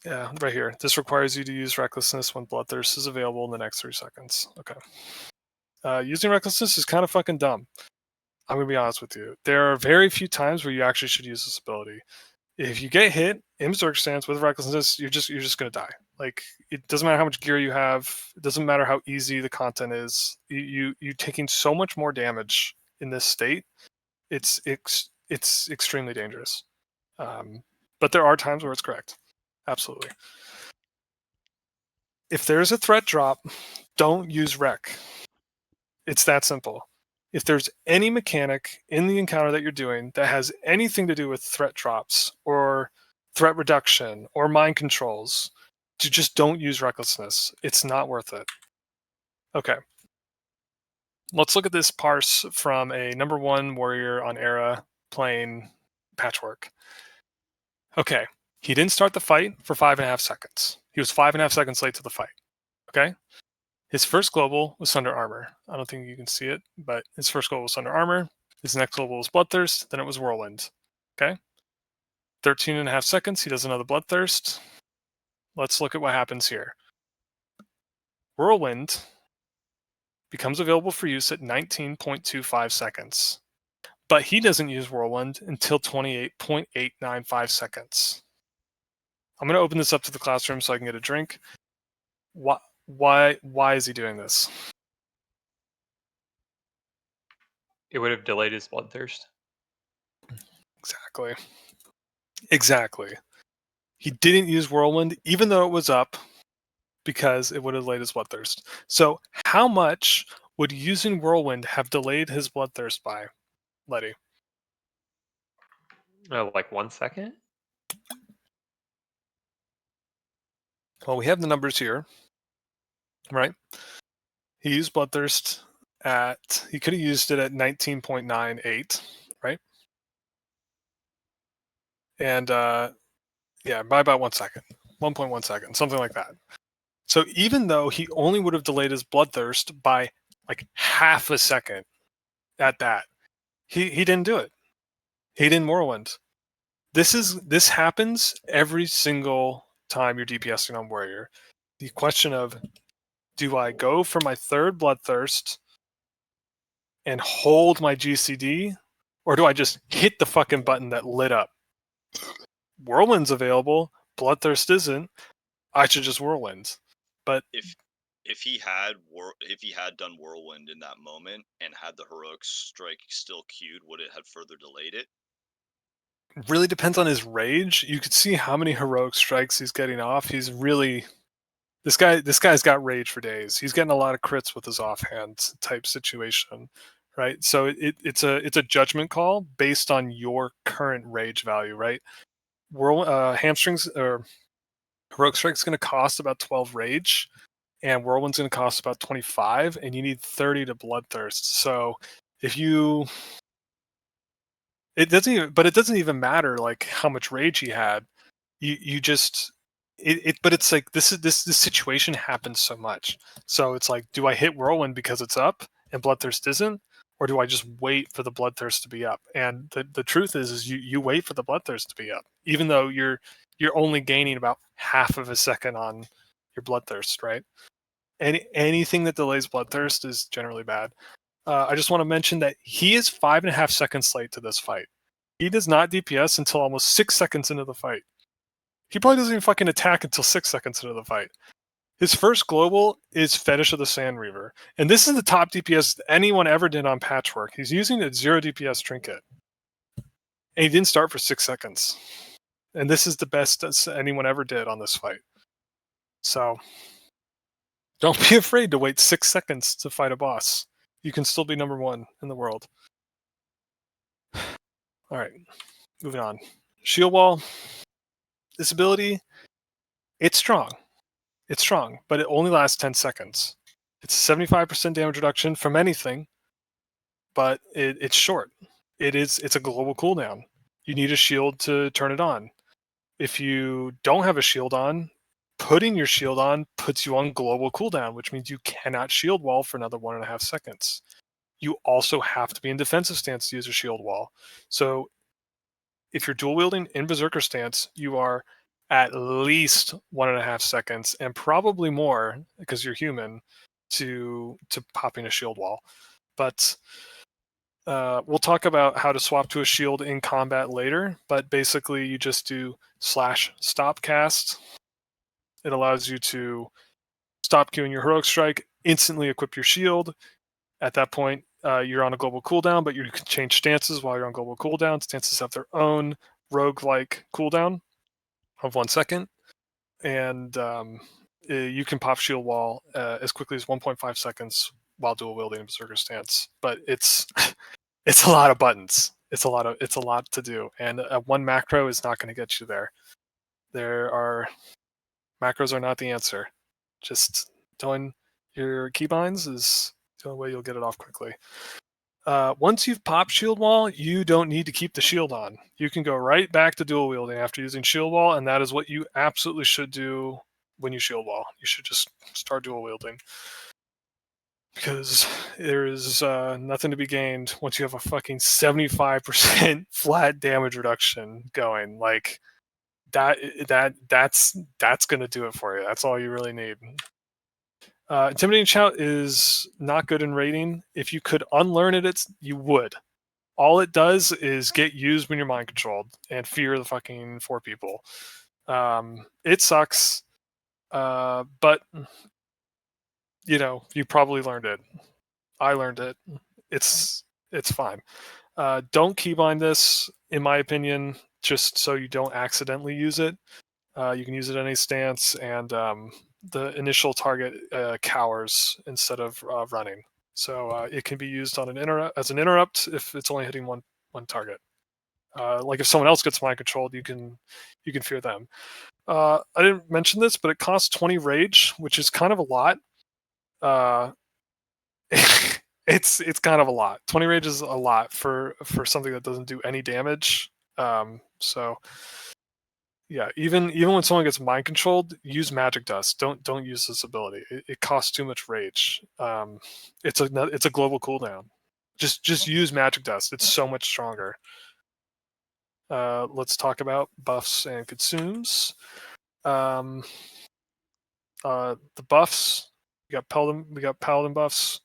Yeah, right here. This requires you to use recklessness when bloodthirst is available in the next 3 seconds. Okay. Using recklessness is kind of fucking dumb. I'm gonna be honest with you. There are very few times where you actually should use this ability. If you get hit in berserker stance with recklessness, you're just gonna die. Like, it doesn't matter how much gear you have. It doesn't matter how easy the content is. You're taking so much more damage in this state. It's extremely dangerous. But there are times where it's correct. Absolutely. If there's a threat drop, don't use rec. It's that simple. If there's any mechanic in the encounter that you're doing that has anything to do with threat drops or threat reduction or mind controls, you just don't use recklessness. It's not worth it. Okay. Let's look at this parse from a number 1 warrior on Era playing Patchwork. Okay. He didn't start the fight for 5.5 seconds. He was 5.5 seconds late to the fight. Okay. His first global was Thunder Armor. I don't think you can see it, but his first global was Thunder Armor. His next global was Bloodthirst. Then it was Whirlwind. Okay. 13.5 seconds. He does another Bloodthirst. Let's look at what happens here. Whirlwind becomes available for use at 19.25 seconds. But he doesn't use Whirlwind until 28.895 seconds. I'm going to open this up to the classroom so I can get a drink. Why is he doing this? It would have delayed his bloodthirst. Exactly. He didn't use Whirlwind, even though it was up, because it would have delayed his bloodthirst. So how much would using Whirlwind have delayed his bloodthirst by, Letty? Like 1 second? Well, we have the numbers here, right? He used bloodthirst he could have used it at 19.98, right? And yeah, by about 1 second, 1.1 second, something like that. So even though he only would have delayed his bloodthirst by like half a second at that, he didn't do it. He didn't Whirlwind. This happens every single time you're DPSing on Warrior. The question of, do I go for my third bloodthirst and hold my GCD, or do I just hit the fucking button that lit up? Whirlwind's available, bloodthirst isn't. I should just Whirlwind. But if he had done Whirlwind in that moment and had the heroic strike still queued, would it have further delayed it? Really depends on his rage. You could see how many heroic strikes he's getting off. He's really This guy's got rage for days. He's getting a lot of crits with his offhand type situation, right? So it's a judgment call based on your current rage value, right? Hamstrings or Heroic Strike's going to cost about 12 rage, and Whirlwind's going to cost about 25, and you need 30 to Bloodthirst. So if you, it doesn't even matter like how much rage he had. You just but it's like this situation happens so much. So it's like, do I hit Whirlwind because it's up and Bloodthirst isn't, or do I just wait for the Bloodthirst to be up? And the truth is you wait for the Bloodthirst to be up, even though you're only gaining about half of a second on your Bloodthirst, right? Anything that delays Bloodthirst is generally bad. I just want to mention that he is 5.5 seconds late to this fight. He does not DPS until almost 6 seconds into the fight. He probably doesn't even fucking attack until 6 seconds into the fight. His first global is Fetish of the Sand Reaver. And this is the top DPS anyone ever did on Patchwork. He's using a 0 DPS trinket. And he didn't start for 6 seconds. And this is the best anyone ever did on this fight. So, don't be afraid to wait 6 seconds to fight a boss. You can still be number 1 in the world. Alright, moving on. Shield Wall. This ability, it's strong. It's strong, but it only lasts 10 seconds. It's a 75% damage reduction from anything, but it's short. It's a global cooldown. You need a shield to turn it on. If you don't have a shield on, putting your shield on puts you on global cooldown, which means you cannot shield wall for another 1.5 seconds. You also have to be in defensive stance to use a shield wall. So if you're dual wielding in Berserker stance, you are at least 1.5 seconds, and probably more because you're human, to popping a shield wall. But we'll talk about how to swap to a shield in combat later. But basically, you just do /stop cast. It allows you to stop queuing your Heroic Strike, instantly equip your shield. At that point, you're on a global cooldown, but you can change stances while you're on global cooldown. Stances have their own rogue-like cooldown of 1 second. And you can pop shield wall as quickly as 1.5 seconds while dual wielding Berserker stance. But it's it's a lot of buttons. It's a lot to do. And one macro is not going to get you there. Macros are not the answer. Just doing your keybinds is the only way you'll get it off quickly. Once you've popped shield wall, you don't need to keep the shield on. You can go right back to dual wielding after using shield wall, and that is what you absolutely should do when you shield wall. You should just start dual wielding, because there is nothing to be gained once you have a fucking 75% flat damage reduction going. Like that's gonna do it for you. That's all you really need. Intimidating Shout is not good in raiding. If you could unlearn it, you would. All it does is get used when you're mind controlled and fear the fucking 4 people. It sucks, but you probably learned it. I learned it. It's fine. Don't keybind this, in my opinion, just so you don't accidentally use it. You can use it in any stance, and the initial target cowers instead of running. So it can be used on as an interrupt if it's only hitting one target. Like if someone else gets mind controlled, you can fear them. I didn't mention this, but it costs 20 rage, which is kind of a lot. It's kind of a lot. 20 rage is a lot for something that doesn't do any damage. So yeah, even when someone gets mind controlled, use Magic Dust. Don't use this ability. It costs too much rage. It's a global cooldown. Just use Magic Dust. It's so much stronger. Let's talk about buffs and consumes. The buffs. We got paladin buffs.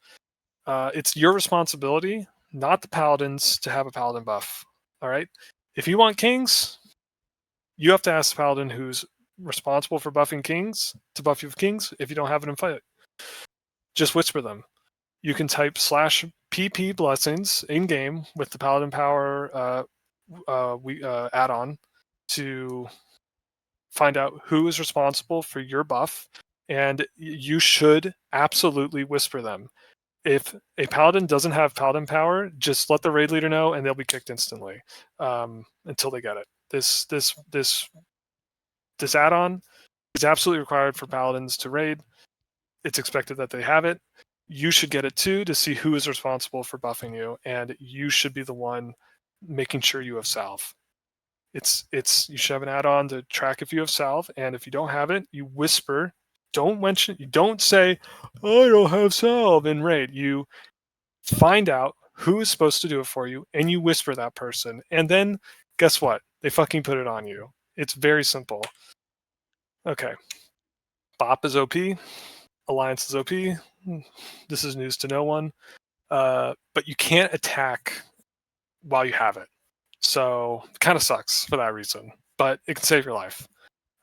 It's your responsibility, not the paladins, to have a paladin buff. All right. If you want kings, you have to ask the paladin who's responsible for buffing kings to buff you with kings. If you don't have it in fight, just whisper them. You can type /PP blessings in game with the paladin power add-on to find out who is responsible for your buff. and you should absolutely whisper them. If a paladin doesn't have paladin power, just let the raid leader know, and they'll be kicked instantly until they get it. This add-on is absolutely required for paladins to raid. It's expected that they have it. You should get it too to see who is responsible for buffing you, and you should be the one making sure you have salve. You should have an add-on to track if you have salve, and if you don't have it, you whisper. Don't mention. You don't say, "I don't have salve" in raid. You find out who is supposed to do it for you, and you whisper that person, and then guess what? They fucking put it on you. It's very simple. Okay. Bop is OP. Alliance is OP. This is news to no one. But you can't attack while you have it. So it kind of sucks for that reason. But it can save your life.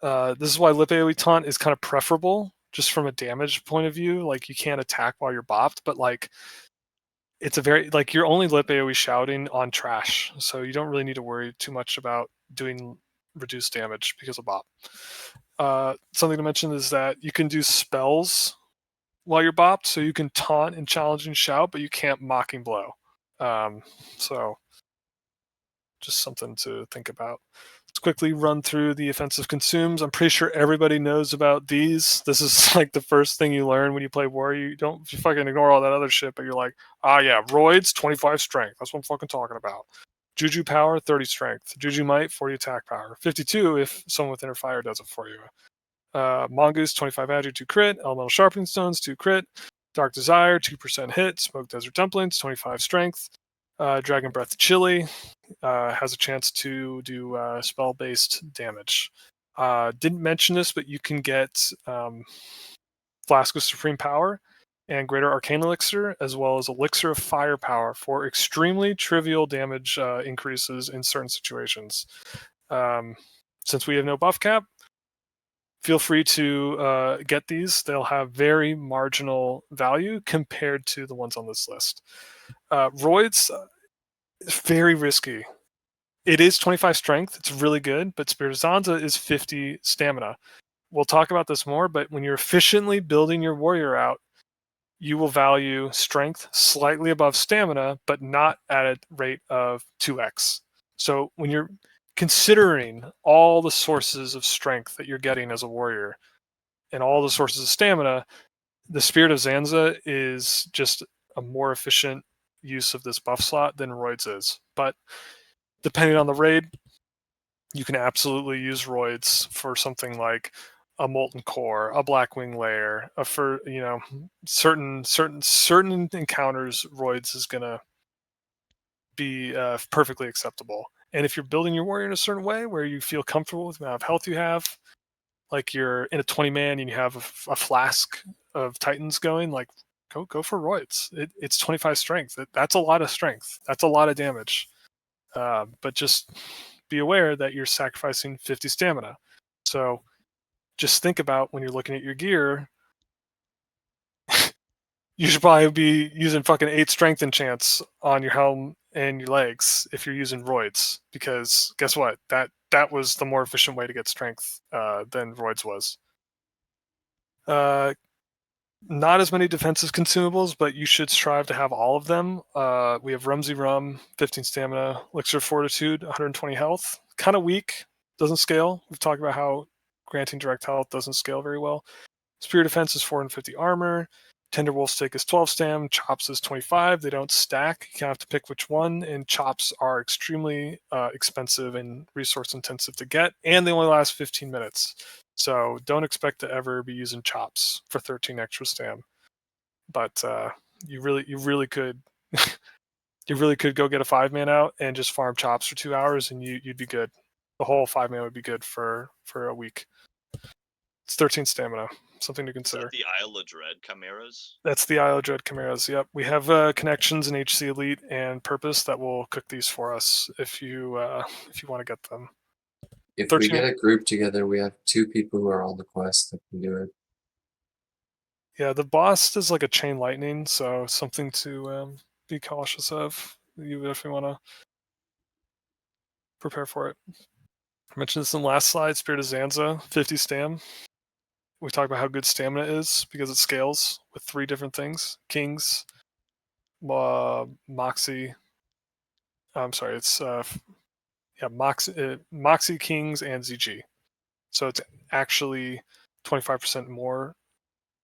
This is why Lip AoE Taunt is kind of preferable, just from a damage point of view. Like, you can't attack while you're bopped, but like, it's a very, like, you're only Lip AoE shouting on trash, so you don't really need to worry too much about doing reduced damage because of bop. Something to mention is that you can do spells while you're bopped, so you can taunt and challenge and shout, but you can't mocking blow. So just something to think about. Let's quickly run through the offensive consumes. I'm pretty sure everybody knows about these. This is like the first thing you learn when you play Warrior. You fucking ignore all that other shit, but you're like, yeah, Roids, 25 strength. That's what I'm fucking talking about. Juju power, 30 strength. Juju might, 40 attack power. 52 if someone with inner fire does it for you. Mongoose, 25 agi, 2 crit. Elemental sharpening stones, 2 crit. Dark Desire, 2% hit. Smoke Desert Dumplings, 25 strength. Dragon Breath Chili has a chance to do spell-based damage. Didn't mention this, but you can get Flask of Supreme Power and Greater Arcane Elixir, as well as Elixir of Firepower for extremely trivial damage increases in certain situations. Since we have no buff cap, feel free to get these. They'll have very marginal value compared to the ones on this list. Roids, very risky. It is 25 strength. It's really good, but Spirit of Zanza is 50 stamina. We'll talk about this more, but when you're efficiently building your warrior out, you will value strength slightly above stamina, but not at a rate of 2x. So when you're considering all the sources of strength that you're getting as a warrior and all the sources of stamina, the Spirit of Zanza is just a more efficient use of this buff slot than Roids is. But depending on the raid, you can absolutely use Roids for something like a Molten Core, a Blackwing Lair, certain encounters. Roids is gonna be perfectly acceptable. And if you're building your warrior in a certain way where you feel comfortable with the amount of health you have, like you're in a 20-man and you have a flask of Titans going, like go for Roids. It's 25 strength. That's a lot of strength. That's a lot of damage. But just be aware that you're sacrificing 50 stamina. So just think about when you're looking at your gear, you should probably be using fucking 8 strength enchants on your helm and your legs if you're using Roids, because guess what? That was the more efficient way to get strength than Roids was. Not as many defensive consumables, but you should strive to have all of them. We have Rumsey Rum, 15 stamina, Elixir of Fortitude, 120 health. Kind of weak, doesn't scale. We've talked about how granting direct health doesn't scale very well. Spear Defense is 450 armor. Tender Wolf Steak is 12 stam. Chops is 25. They don't stack. You kind of have to pick which one. And chops are extremely expensive and resource intensive to get, and they only last 15 minutes. So don't expect to ever be using chops for 13 extra stam. But you really could you really could go get a 5-man out and just farm chops for 2 hours, and you'd be good. The whole 5-man would be good for a week. It's 13 stamina. Something to consider. Is that the Isle of Dread chimeras? That's the Isle of Dread chimeras. Yep, we have connections in HC Elite and Purpose that will cook these for us if you want to get them. If 13. we get a group together, we have 2 people who are on the quest that can do it. Yeah, the boss is like a chain lightning, so something to be cautious of. You definitely want to prepare for it. I mentioned this in the last slide. Spirit of Zanza, 50 stam. we talked about how good stamina is because it scales with 3 different things: Kings, Moxie. I'm sorry, it's Moxie, Kings, and ZG. So it's actually 25% more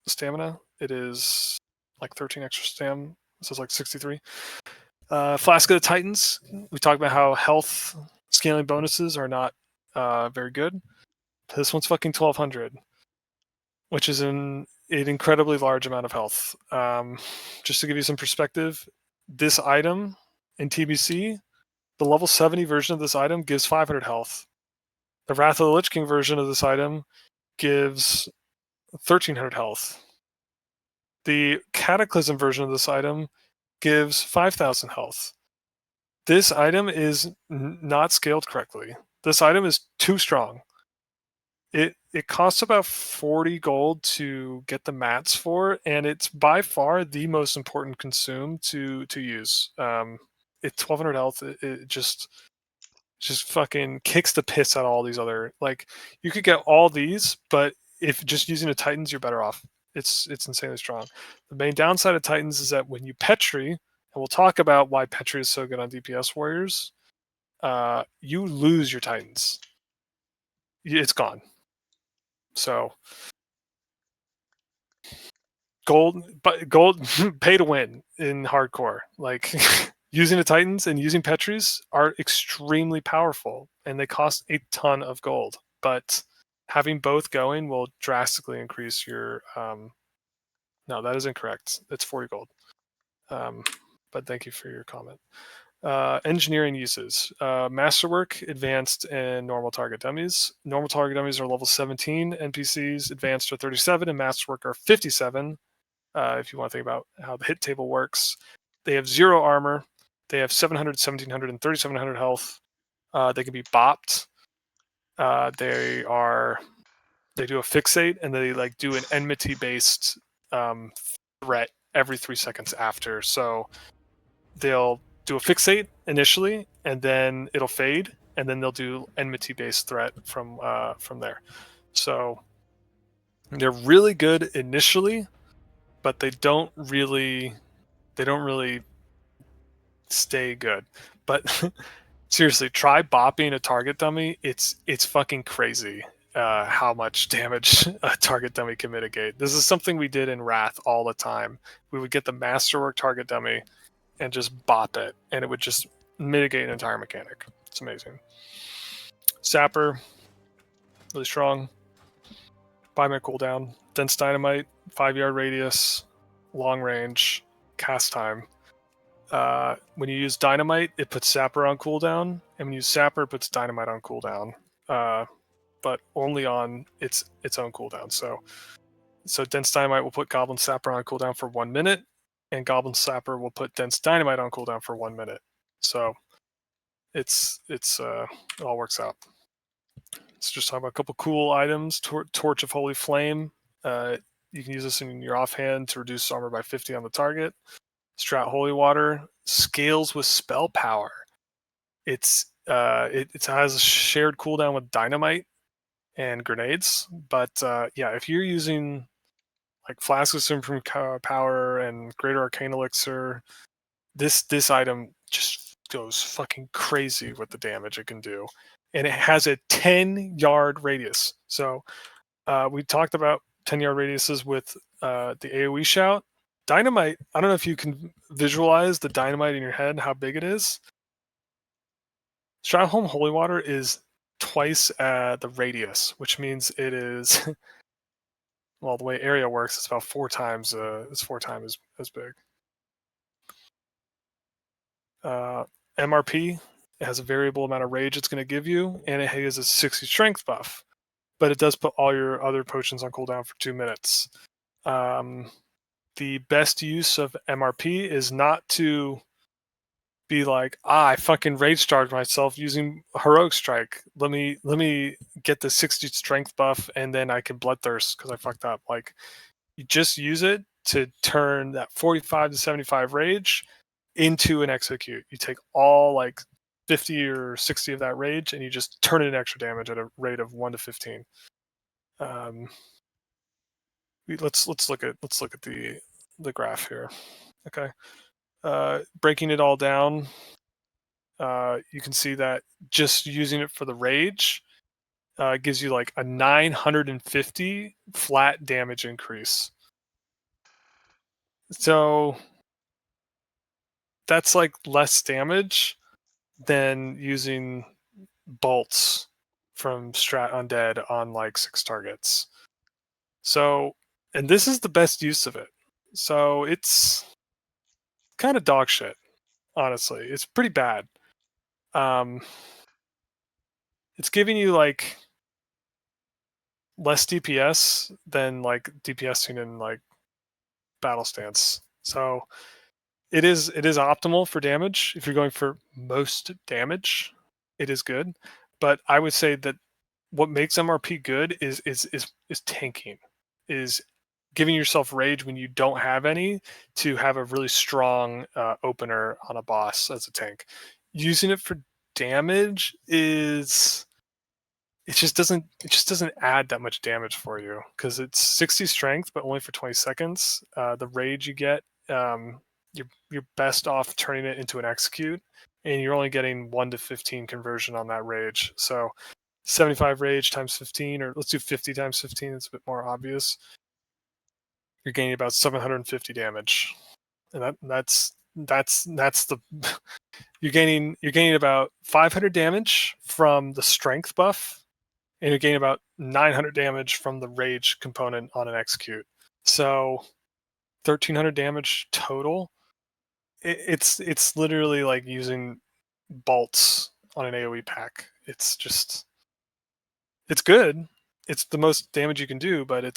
stamina. It is like 13 extra stam, so it's like 63. Flask of the Titans. We talked about how health scaling bonuses are not very good. This one's fucking 1200, which is an incredibly large amount of health. Just to give you some perspective, this item in TBC, the level 70 version of this item gives 500 health. The Wrath of the Lich King version of this item gives 1300 health. The Cataclysm version of this item gives 5000 health. This item is not scaled correctly. This item is too strong. It costs about 40 gold to get the mats for, and it's by far the most important consume to use. It's 1200 health. It just fucking kicks the piss out of all these other, like, you could get all these, but if just using the Titans, you're better off. It's insanely strong. The main downside of Titans is that when you Petri, and we'll talk about why Petri is so good on DPS warriors, you lose your Titans. It's gone. So gold pay to win in hardcore. Like using the Titans and using Petris are extremely powerful, and they cost a ton of gold. But having both going will drastically increase your. No, that is incorrect. It's 40 gold. But thank you for your comment. Engineering uses. Masterwork, Advanced, and Normal Target Dummies. Normal Target Dummies are level 17 NPCs. Advanced are 37, and Masterwork are 57. If you want to think about how the hit table works. They have 0 armor. They have 700, 1700, and 3700 health. They can be bopped. They do a fixate, and they like do an enmity-based threat every 3 seconds after. So they'll do a fixate initially, and then it'll fade, and then they'll do enmity-based threat from there. So they're really good initially, but they don't really stay good. But seriously, try bopping a target dummy. It's fucking crazy how much damage a target dummy can mitigate. This is something we did in Wrath all the time. We would get the Masterwork target dummy and just bop it, and it would just mitigate an entire mechanic. It's amazing. Sapper, really strong. 5-minute cooldown. Dense Dynamite, 5-yard radius, long range, cast time. When you use Dynamite, it puts Sapper on cooldown, and when you use Sapper, it puts Dynamite on cooldown, but only on its own cooldown. So Dense Dynamite will put Goblin Sapper on cooldown for 1 minute, and Goblin Sapper will put Dense Dynamite on cooldown for 1 minute. So it all works out. Let's just talk about a couple cool items. Torch of Holy Flame. You can use this in your offhand to reduce armor by 50 on the target. Strat Holy Water scales with spell power. It has a shared cooldown with Dynamite and grenades, but yeah, if you're using like Flask of Supreme Power and Greater Arcane Elixir, this item just goes fucking crazy with the damage it can do, and it has a 10-yard radius. So we talked about 10-yard radiuses with the AoE shout. Dynamite, I don't know if you can visualize the Dynamite in your head, how big it is. Stratholme Holy Water is twice the radius, which means it is, well, the way area works, it's about 4 times as big. MRP, it has a variable amount of rage it's going to give you, and it has a 60 strength buff, but it does put all your other potions on cooldown for 2 minutes. The best use of MRP is not to be like, I fucking rage charge myself using Heroic Strike. Let me get the 60 strength buff, and then I can Bloodthirst because I fucked up. Like, you just use it to turn that 45 to 75 rage into an execute. You take all like 50 or 60 of that rage, and you just turn it into extra damage at a rate of 1 to 15. let's look at the graph here. Okay, breaking it all down, you can see that just using it for the rage gives you like a 950 flat damage increase. So that's like less damage than using bolts from Strat Undead on like 6 targets. So, and this is the best use of it. So it's kind of dog shit, honestly. It's pretty bad. It's giving you like less DPS than like DPSing in like battle stance. So it is optimal for damage. If you're going for most damage, it is good. But I would say that what makes MRP good is tanking, is giving yourself rage when you don't have any to have a really strong opener on a boss as a tank. Using it for damage is it just doesn't add that much damage for you because it's 60 strength but only for 20 seconds. The rage you get, you're best off turning it into an execute, and you're only getting 1 to 15 conversion on that rage. So 75 rage times 15, or let's do 50 times 15. It's a bit more obvious. You're gaining about 750 damage, and that's the you're gaining about 500 damage from the strength buff, and you're gaining about 900 damage from the rage component on an execute. So 1300 damage total. It's literally like using bolts on an AoE pack. It's good. It's the most damage you can do, but it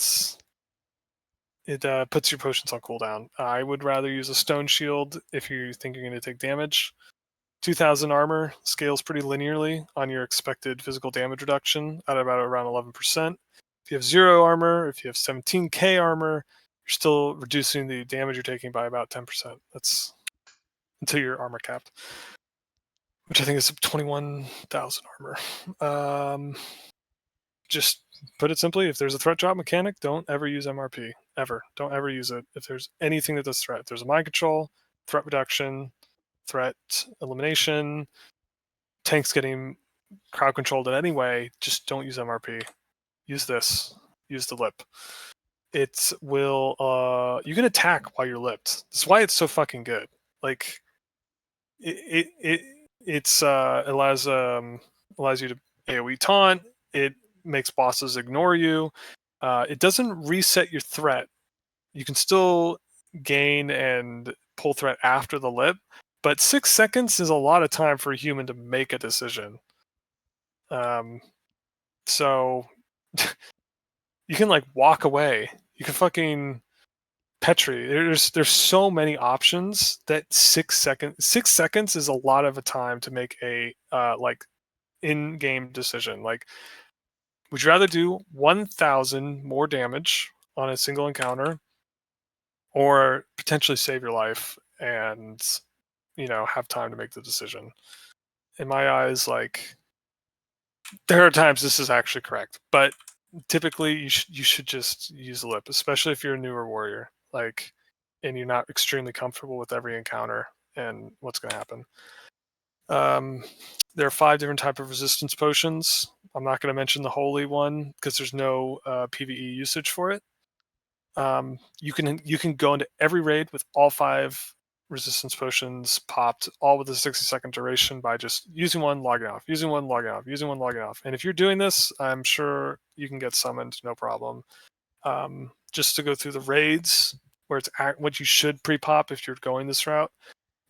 puts your potions on cooldown. I would rather use a stone shield if you think you're going to take damage. 2000 armor scales pretty linearly on your expected physical damage reduction at about around 11%. If you have 0 armor, if you have 17k armor, you're still reducing the damage you're taking by about 10%. That's until your armor cap, which I think is 21,000 armor. Just put it simply, if there's a threat drop mechanic, don't ever use MRP. Ever. Don't ever use it. If there's anything that does threat, if there's a mind control, threat reduction, threat elimination, tanks getting crowd controlled in any way, just don't use MRP. Use this. Use the lip. It will you can attack while you're lipped. That's why it's so fucking good. Like it allows you to AoE taunt. It makes bosses ignore you. It doesn't reset your threat. You can still gain and pull threat after the lip, but 6 seconds is a lot of time for a human to make a decision. So you can like walk away. You can fucking Petri. There's so many options that 6 seconds is a lot of a time to make a like in-game decision. Like, would you rather do 1,000 more damage on a single encounter, or potentially save your life and have time to make the decision? In my eyes, like, there are times this is actually correct, but typically you should just use the lip, especially if you're a newer warrior, like, and you're not extremely comfortable with every encounter and what's going to happen. There are 5 different types of resistance potions. I'm not going to mention the holy one because there's no PvE usage for it. You can go into every raid with all 5 resistance potions popped, all with a 60-second duration, by just using one, logging off, using one, logging off, using one, logging off. And if you're doing this, I'm sure you can get summoned, no problem. Just to go through the raids where it's what you should pre-pop if you're going this route.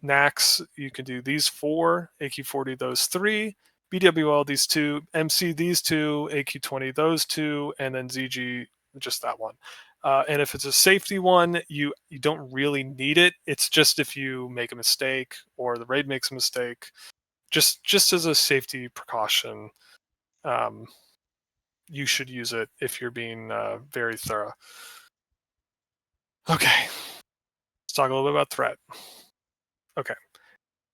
Nax, you can do these 4, AQ40 those 3, BWL these 2, MC these 2, AQ20 those 2, and then ZG just that one. And if it's a safety one, you don't really need it. It's just if you make a mistake or the raid makes a mistake, just as a safety precaution, you should use it if you're being very thorough. Okay, let's talk a little bit about threat. Okay,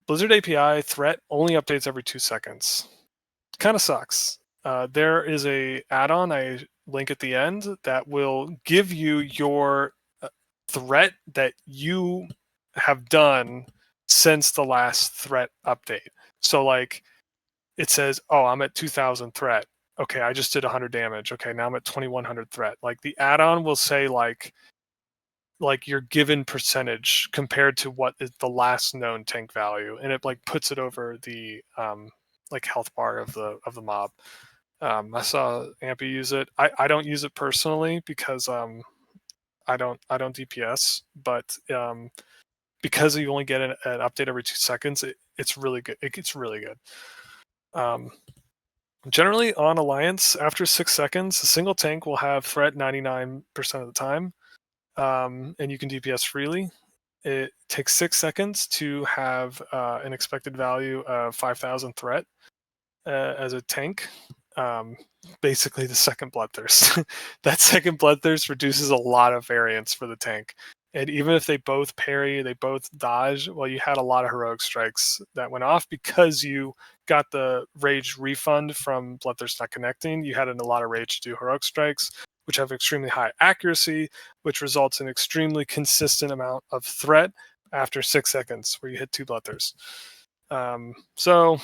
Blizzard API threat only updates every 2 seconds. Kind of sucks. There is a add-on I link at the end that will give you your threat that you have done since the last threat update. So like it says, oh, I'm at 2000 threat. Okay, I just did 100 damage. Okay, now I'm at 2100 threat. Like the add-on will say like your given percentage compared to what is the last known tank value, and it like puts it over the like health bar of the mob. I saw Ampy use it. I don't use it personally because I don't DPS, but because you only get an update every 2 seconds, it's really good. It gets really good. Generally on Alliance, after 6 seconds, a single tank will have threat 99% of the time, and you can DPS freely. It takes 6 seconds to have an expected value of 5000 threat as a tank. Basically the second Bloodthirst. That second Bloodthirst reduces a lot of variance for the tank. And even if they both parry, they both dodge, well, you had a lot of heroic strikes that went off because you got the rage refund from Bloodthirst not connecting. You had a lot of rage to do heroic strikes, which have extremely high accuracy, which results in extremely consistent amount of threat after 6 seconds where you hit 2 Bloodthirsts. So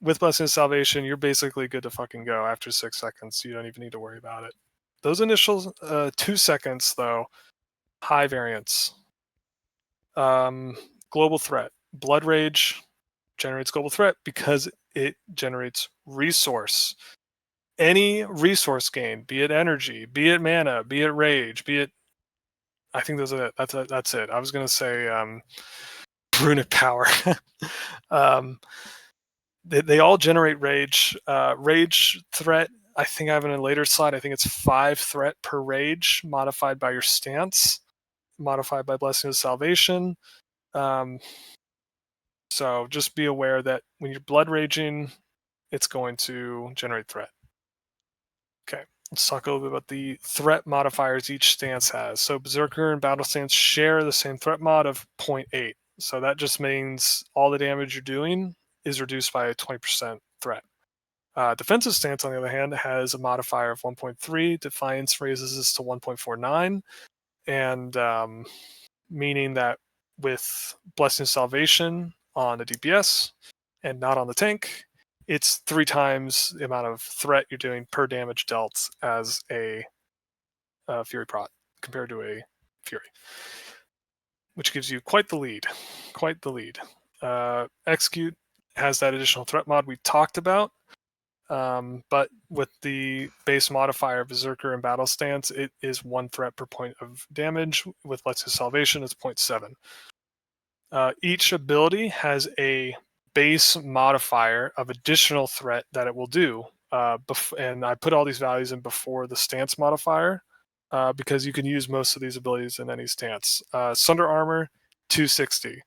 with Blessing of Salvation, you're basically good to fucking go after 6 seconds. You don't even need to worry about it. Those initial 2 seconds, though, high variance. Global threat. Blood Rage generates global threat because it generates resource. Any resource gain, be it energy, be it mana, be it rage, be it... I think those are it. That's it. I was going to say runic power. They all generate rage. Rage threat, I think I have in a later slide. I think it's 5 threat per rage, modified by your stance, modified by Blessing of Salvation. So just be aware that when you're blood raging, it's going to generate threat. Okay, let's talk a little bit about the threat modifiers each stance has. So Berserker and Battle Stance share the same threat mod of 0.8. So that just means all the damage you're doing is reduced by a 20% threat. Defensive Stance, on the other hand, has a modifier of 1.3. Defiance raises this to 1.49, and meaning that with Blessing of Salvation on the DPS and not on the tank, it's 3 times the amount of threat you're doing per damage dealt as a Fury Prot compared to a Fury, which gives you quite the lead. Quite the lead. Execute has that additional threat mod we talked about, but with the base modifier Berserker and Battle Stance, it is 1 threat per point of damage. With Blessing of Salvation, it's 0.7. Each ability has a base modifier of additional threat that it will do, and I put all these values in before the stance modifier, because you can use most of these abilities in any stance. Sunder Armor, 260.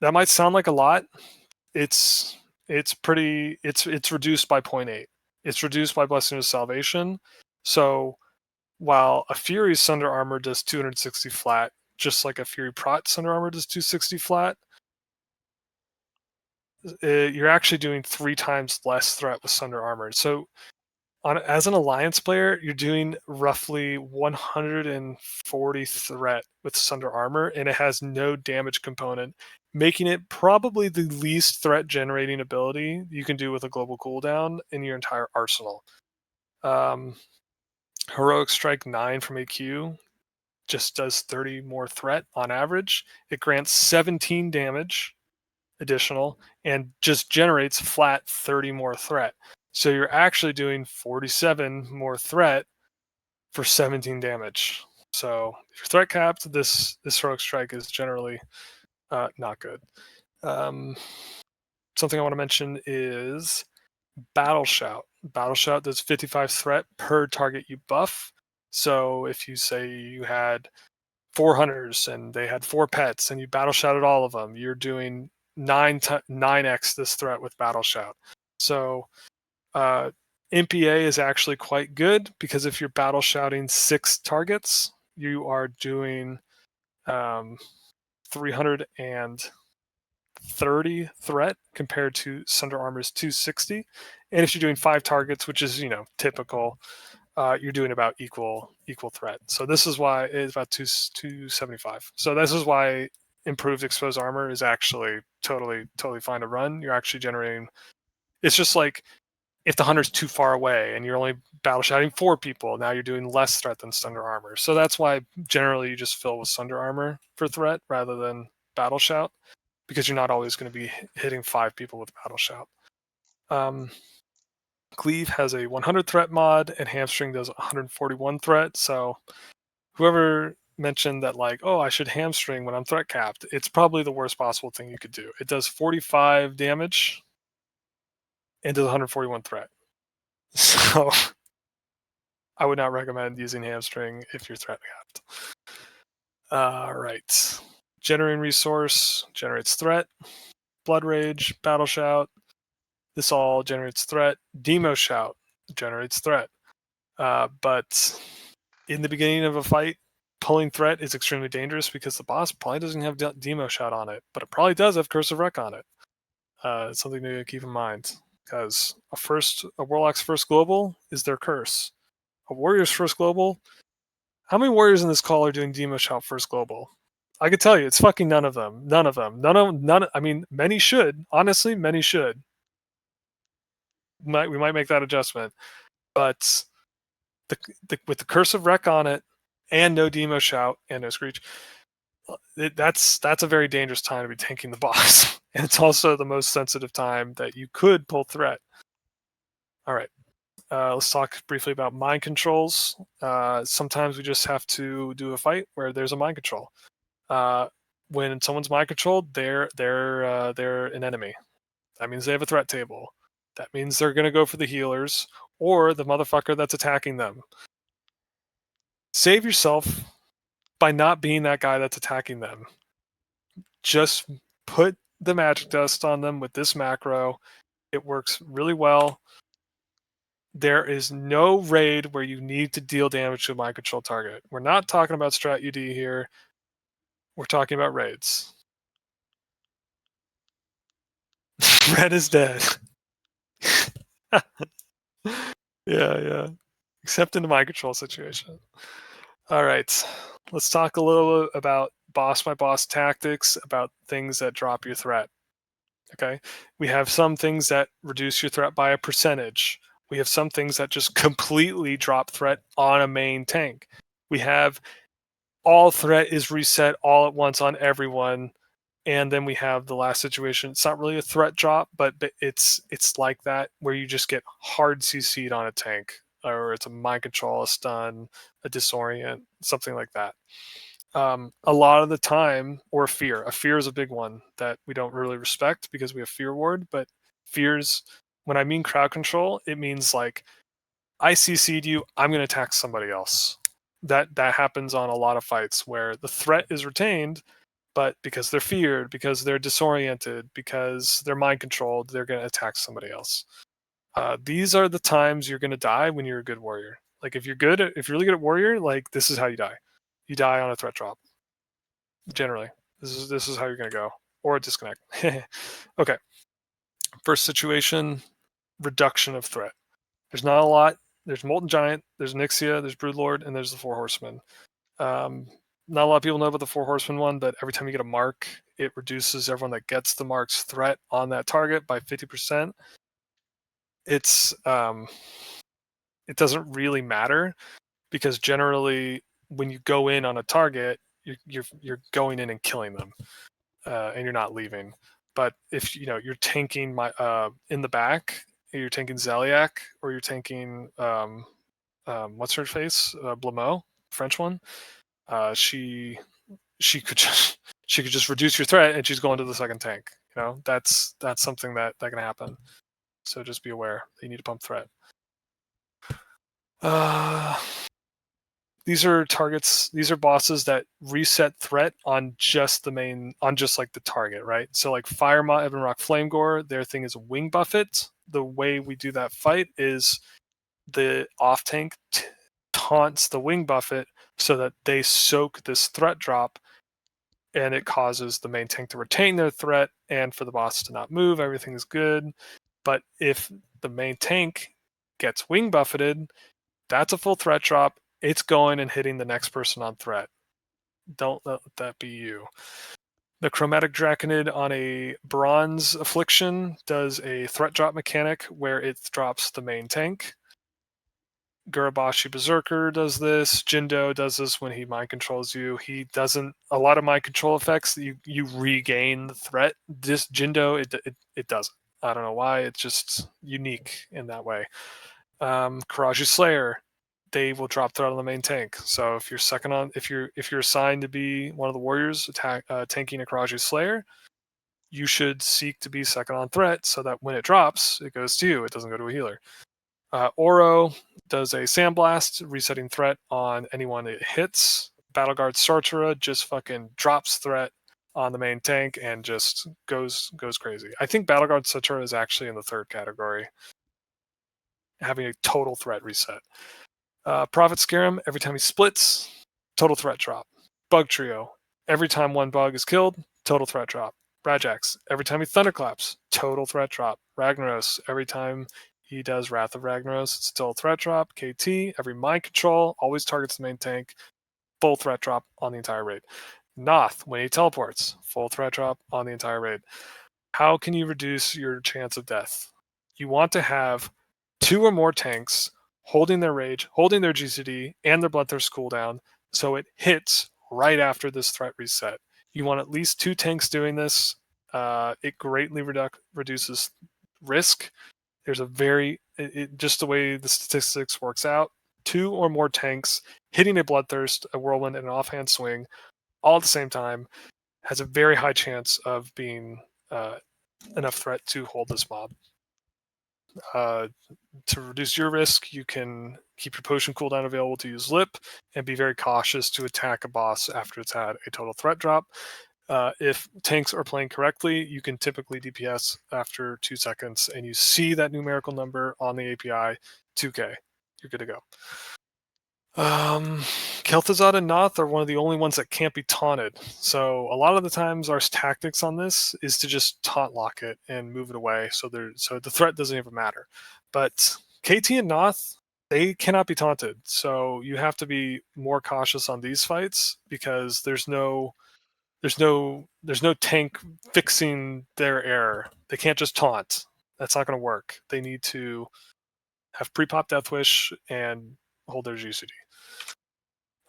That might sound like a lot. It's reduced by 0.8. It's reduced by Blessing of Salvation. So while a Fury's Sunder Armor does 260 flat, just like a Fury Prot Sunder Armor does 260 flat, you're actually doing 3 times less threat with Sunder Armor. So as an Alliance player, you're doing roughly 140 threat with Sunder Armor, and it has no damage component, making it probably the least threat generating ability you can do with a global cooldown in your entire arsenal. Heroic Strike 9 from AQ just does 30 more threat on average. It grants 17 damage additional and just generates flat 30 more threat. So you're actually doing 47 more threat for 17 damage. So if you're threat capped, this Heroic Strike is generally not good. Something I want to mention is Battle Shout. Battle Shout does 55 threat per target you buff. So if you say you had 4 hunters and they had 4 pets and you battle shouted all of them, you're doing 9x this threat with Battle Shout. So MPA is actually quite good because if you're battle shouting 6 targets, you are doing 330 230 threat compared to Sunder Armor's 260. And if you're doing 5 targets, which is, typical, you're doing about equal threat. So this is why it's about 275. So this is why improved exposed armor is actually totally fine to run. You're actually generating. It's just like if the hunter's too far away and you're only battle shouting 4 people, now you're doing less threat than Sunder Armor. So that's why generally you just fill with Sunder Armor for threat rather than battle shout, because you're not always going to be hitting 5 people with battle shout. Cleave has a 100 threat mod, and Hamstring does 141 threat. So whoever mentioned that, like, oh, I should Hamstring when I'm threat capped, it's probably the worst possible thing you could do. It does 45 damage and does 141 threat. So I would not recommend using Hamstring if you're threat capped. Right. Generating resource generates threat. Blood Rage, Battle Shout. This all generates threat. Demo Shout generates threat. But in the beginning of a fight, pulling threat is extremely dangerous because the boss probably doesn't have Demo Shout on it, but it probably does have Curse of Wreck on it. It's something to keep in mind, because a Warlock's first global is their curse. A Warrior's first global. How many Warriors in this call are doing Demo Shout first global? I could tell you, it's fucking none of them. None of them. None. I mean, many should. Honestly, many should. We might make that adjustment, but with the Curse of Wreck on it and no Demo Shout and no Screech, that's a very dangerous time to be tanking the boss. And it's also the most sensitive time that you could pull threat. All right. Let's talk briefly about mind controls. Sometimes we just have to do a fight where there's a mind control. When someone's mind controlled, they're an enemy. That means they have a threat table. That means they're going to go for the healers or the motherfucker that's attacking them. Save yourself by not being that guy that's attacking them. Just put the magic dust on them with this macro. It works really well. There is no raid where you need to deal damage to a mind control target. We're not talking about strat UD here. We're talking about raids. Red is dead. Yeah. Except in the mind control situation. All right. Let's talk a little bit about boss by boss tactics, about things that drop your threat. Okay. We have some things that reduce your threat by a percentage. We have some things that just completely drop threat on a main tank. We have all threat is reset all at once on everyone. And then we have the last situation. It's not really a threat drop, but it's like that, where you just get hard CC'd on a tank, or it's a mind control, a stun, a disorient, something like that. A lot of the time, or fear. A fear is a big one that we don't really respect because we have fear ward, but fears, when I mean crowd control, it means like, I CC'd you, I'm going to attack somebody else. That happens on a lot of fights where the threat is retained, but because they're feared, because they're disoriented, because they're mind controlled, they're going to attack somebody else. These are the times you're going to die when you're a good warrior. Like if you're really good at warrior, like this is how you die. You die on a threat drop. Generally, this is how you're going to go, or a disconnect. Okay. First situation, reduction of threat. There's not a lot. There's Molten Giant, there's Nyxia, there's Broodlord, and there's the 4 Horsemen. Not a lot of people know about the 4 Horsemen one, but every time you get a mark, it reduces everyone that gets the mark's threat on that target by 50%. It doesn't really matter, because generally when you go in on a target, you're going in and killing them, and you're not leaving. But if you're tanking in the back, you're tanking Zeliak, or you're tanking what's her face, Blameau, French one. She could just reduce your threat, and she's going to the second tank. That's something that can happen. So just be aware that you need to pump threat. These are targets. These are bosses that reset threat on just like the target, right? So like Firemaw, Ebonrock, Flamegore, their thing is Wing Buffet. The way we do that fight is the off tank taunts the Wing Buffet so that they soak this threat drop, and it causes the main tank to retain their threat and for the boss to not move. Everything is good. But if the main tank gets wing buffeted, that's a full threat drop. It's going and hitting the next person on threat. Don't let that be you. The Chromatic Draconid on a Bronze Affliction does a threat drop mechanic where it drops the main tank. Gurabashi Berserker does this. Jindo does this when he mind controls you. He doesn't. A lot of mind control effects, you regain the threat. This Jindo, it doesn't. I don't know why. It's just unique in that way. Karaji Slayer, they will drop threat on the main tank. So if you're second on, if you're assigned to be one of the warriors tanking a Karaji Slayer, you should seek to be second on threat so that when it drops, it goes to you. It doesn't go to a healer. Oro does a Sandblast, resetting threat on anyone it hits. Battleguard Sartura just fucking drops threat on the main tank and just goes crazy. I think Battleguard Sartura is actually in the third category, having a total threat reset. Prophet Scarum, every time he splits, total threat drop. Bug Trio, every time one bug is killed, total threat drop. Rajax, every time he thunderclaps, total threat drop. Ragnaros, every time he does Wrath of Ragnaros, it's still a threat drop. KT, every mind control, always targets the main tank, full threat drop on the entire raid. Noth, when he teleports, full threat drop on the entire raid. How can you reduce your chance of death? You want to have 2 or more tanks holding their rage, holding their GCD, and their Bloodthirst cooldown, so it hits right after this threat reset. You want at least 2 tanks doing this. It greatly reduces risk. There's a just the way the statistics works out, 2 or more tanks hitting a Bloodthirst, a Whirlwind, and an offhand swing all at the same time has a very high chance of being enough threat to hold this mob. To reduce your risk, you can keep your potion cooldown available to use Lip and be very cautious to attack a boss after it's had a total threat drop. If tanks are playing correctly, you can typically DPS after 2 seconds, and you see that numerical number on the API, 2k. You're good to go. Kel'Thuzad and Noth are one of the only ones that can't be taunted. So a lot of the times our tactics on this is to just taunt lock it and move it away so the threat doesn't even matter. But KT and Noth, they cannot be taunted. So you have to be more cautious on these fights because there's no tank fixing their error. They can't just taunt. That's not going to work. They need to have pre-pop Death Wish and hold their GCD.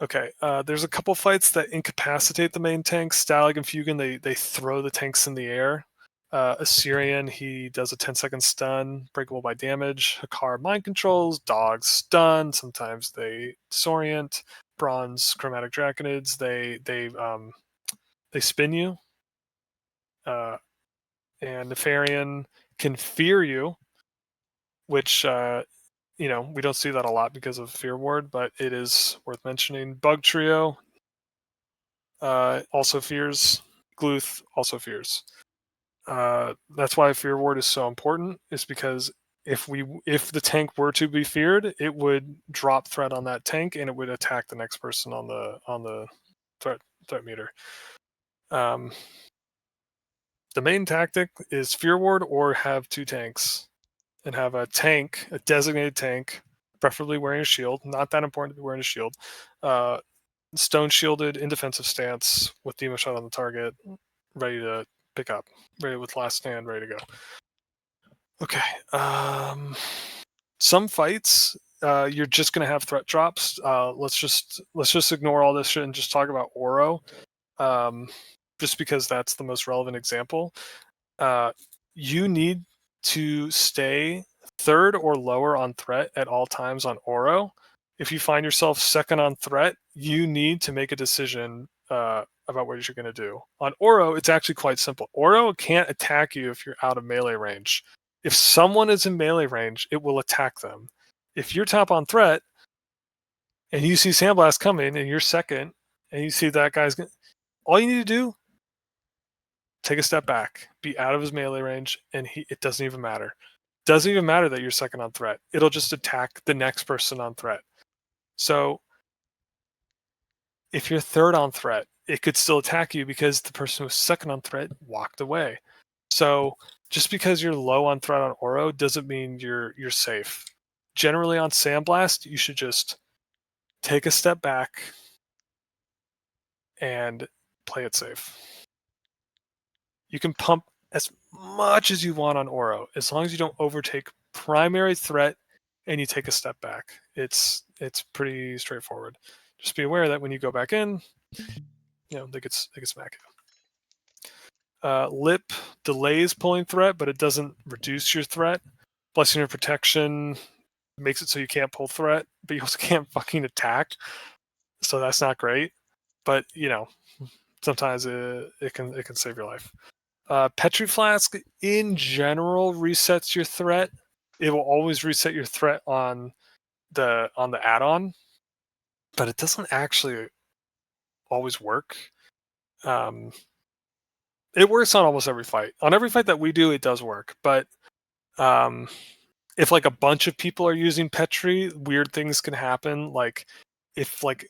Okay, there's a couple fights that incapacitate the main tanks. Stalag and Fugan, they throw the tanks in the air. Assyrian, he does a 10-second stun, breakable by damage. Hakar mind controls, dogs stun. Sometimes they disorient. Bronze Chromatic Draconids, they spin you. And Nefarian can fear you, which we don't see that a lot because of Fear Ward, but it is worth mentioning. Bug Trio also fears. Gluth also fears. That's why Fear Ward is so important, is because if the tank were to be feared, it would drop threat on that tank and it would attack the next person on the threat meter. The main tactic is Fear Ward or have 2 tanks. And have a designated tank, preferably wearing a shield. Not that important to be wearing a shield. Stone shielded, in defensive stance with Demo Shot on the target, ready to pick up, ready with last stand, ready to go. Okay. Some fights, you're just gonna have threat drops. Let's just ignore all this shit and just talk about Oro, just because that's the most relevant example. You need to stay 3rd or lower on threat at all times on Oro. If you find yourself 2nd on threat, you need to make a decision about what you're going to do. On Oro, it's actually quite simple. Oro can't attack you if you're out of melee range. If someone is in melee range, it will attack them. If you're top on threat and you see Sandblast coming and you're 2nd and you see that guy's all you need to do, take a step back, be out of his melee range, and it doesn't even matter. Doesn't even matter that you're 2nd on threat. It'll just attack the next person on threat. So if you're third on threat, it could still attack you because the person who was second on threat walked away. So just because you're low on threat on Oro doesn't mean you're safe. Generally on Sandblast, you should just take a step back and play it safe. You can pump as much as you want on Oro, as long as you don't overtake primary threat and you take a step back. It's pretty straightforward. Just be aware that when you go back in, they get smack you. Lip delays pulling threat, but it doesn't reduce your threat. Blessing of Protection makes it so you can't pull threat, but you also can't fucking attack. So that's not great. But sometimes it can save your life. Petri Flask in general resets your threat. It will always reset your threat on the add-on, but it doesn't actually always work. It works on almost every fight. On every fight that we do, it does work. But if like a bunch of people are using Petri, weird things can happen. Like if the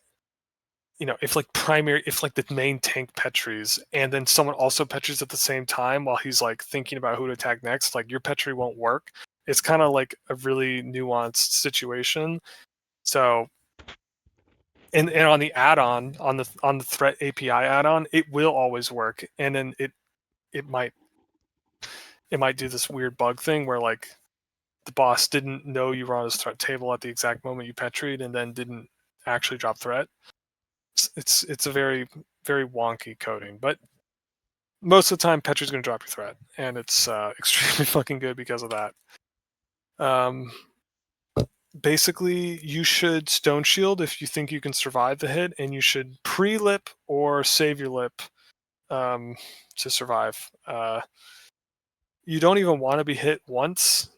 main tank Petris and then someone also Petris at the same time while he's like thinking about who to attack next, like your Petri won't work. It's kind of like a really nuanced situation. So and on the add-on, on the threat API add-on, it will always work. And then it might do this weird bug thing where like the boss didn't know you were on his threat table at the exact moment you Petried and then didn't actually drop threat. It's a very, very wonky coding, but most of the time Petri's going to drop your threat, and it's extremely fucking good because of that. Basically, you should Stone Shield if you think you can survive the hit, and you should pre-lip or save your lip to survive. You don't even want to be hit once.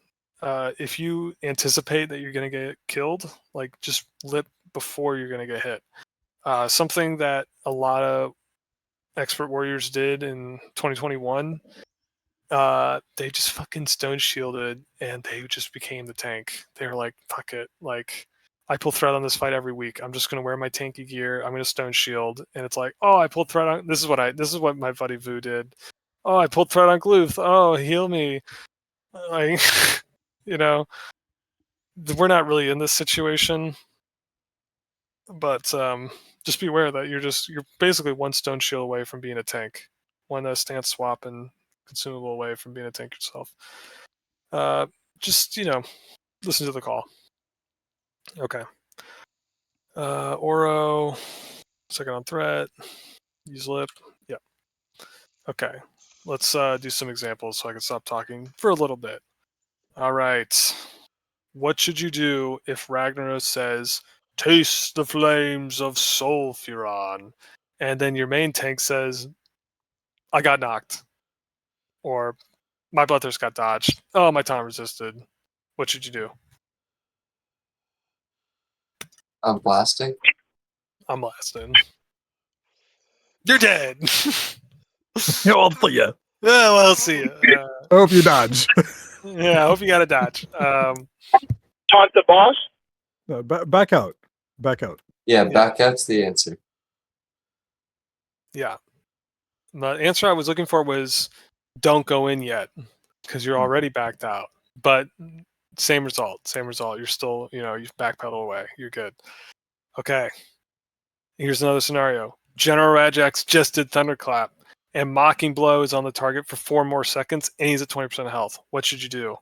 If you anticipate that you're going to get killed, like just lip before you're going to get hit. Something that a lot of expert warriors did in 2021, they just fucking stone shielded and they just became the tank. They were like, fuck it. Like, I pull threat on this fight every week. I'm just going to wear my tanky gear. I'm going to stone shield. And it's like, oh, I pulled threat on, this is what my buddy Vu did. Oh, I pulled threat on Glooth. Oh, heal me. Like, we're not really in this situation, but just be aware that you're basically one stone shield away from being a tank, one stance swap and consumable away from being a tank yourself. Just listen to the call. Okay. Oro, second on threat, use lip. Yep. Okay. Let's do some examples so I can stop talking for a little bit. All right. What should you do if Ragnaros says, "Taste the flames of Sulfuron," and then your main tank says, "I got knocked," or "My Bloodthirst got dodged." "Oh, my time resisted." What should you do? I'm blasting. I'm blasting. You're dead. Yeah, I'll see ya. Yeah, well, I'll see you. I hope you dodge. Yeah, I hope you got a dodge. Taunt the boss? No, back out. Back out. Yeah, back out's the answer. Yeah. The answer I was looking for was don't go in yet because you're already backed out. But same result. You're still, you've backpedal away. You're good. Okay. Here's another scenario. General Rajax just did Thunderclap, and Mocking Blow is on the target for 4 more seconds, and he's at 20% health. What should you do?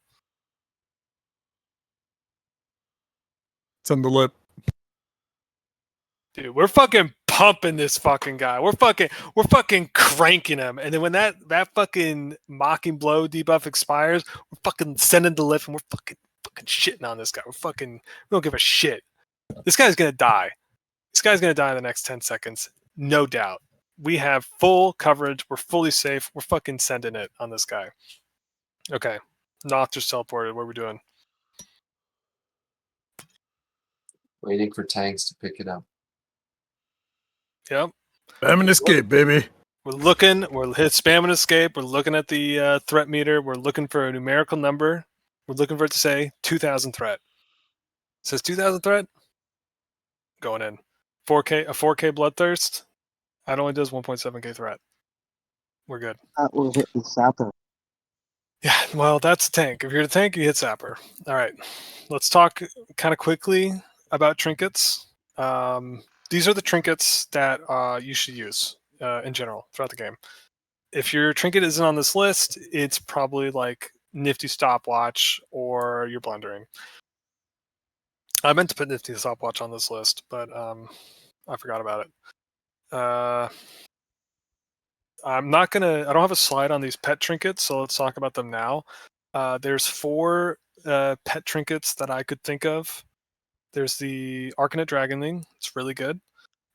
Send the lip. Dude, we're fucking pumping this fucking guy. We're fucking cranking him. And then when that fucking Mocking Blow debuff expires, we're fucking sending the lip and we're fucking shitting on this guy. We don't give a shit. This guy's gonna die. This guy's gonna die in the next 10 seconds. No doubt. We have full coverage. We're fully safe. We're fucking sending it on this guy. Okay. Noth just teleported. What are we doing? Waiting for tanks to pick it up. Yep. Spam and escape, baby. We're hit spam and escape. We're looking at the threat meter. We're looking for a numerical number. We're looking for it to say 2,000 threat. It says 2,000 threat. Going in. 4K, a 4K Bloodthirst. That only does 1.7k threat. We're good. That will hit the sapper. Yeah, well, that's a tank. If you're a tank, you hit Sapper. All right, let's talk kind of quickly about trinkets. These are the trinkets that you should use in general throughout the game. If your trinket isn't on this list, it's probably like Nifty Stopwatch or you're blundering. I meant to put Nifty Stopwatch on this list, but I forgot about it. I don't have a slide on these pet trinkets, so let's talk about them now. There's 4 pet trinkets that I could think of. There's the Arcanet Dragonling. It's really good.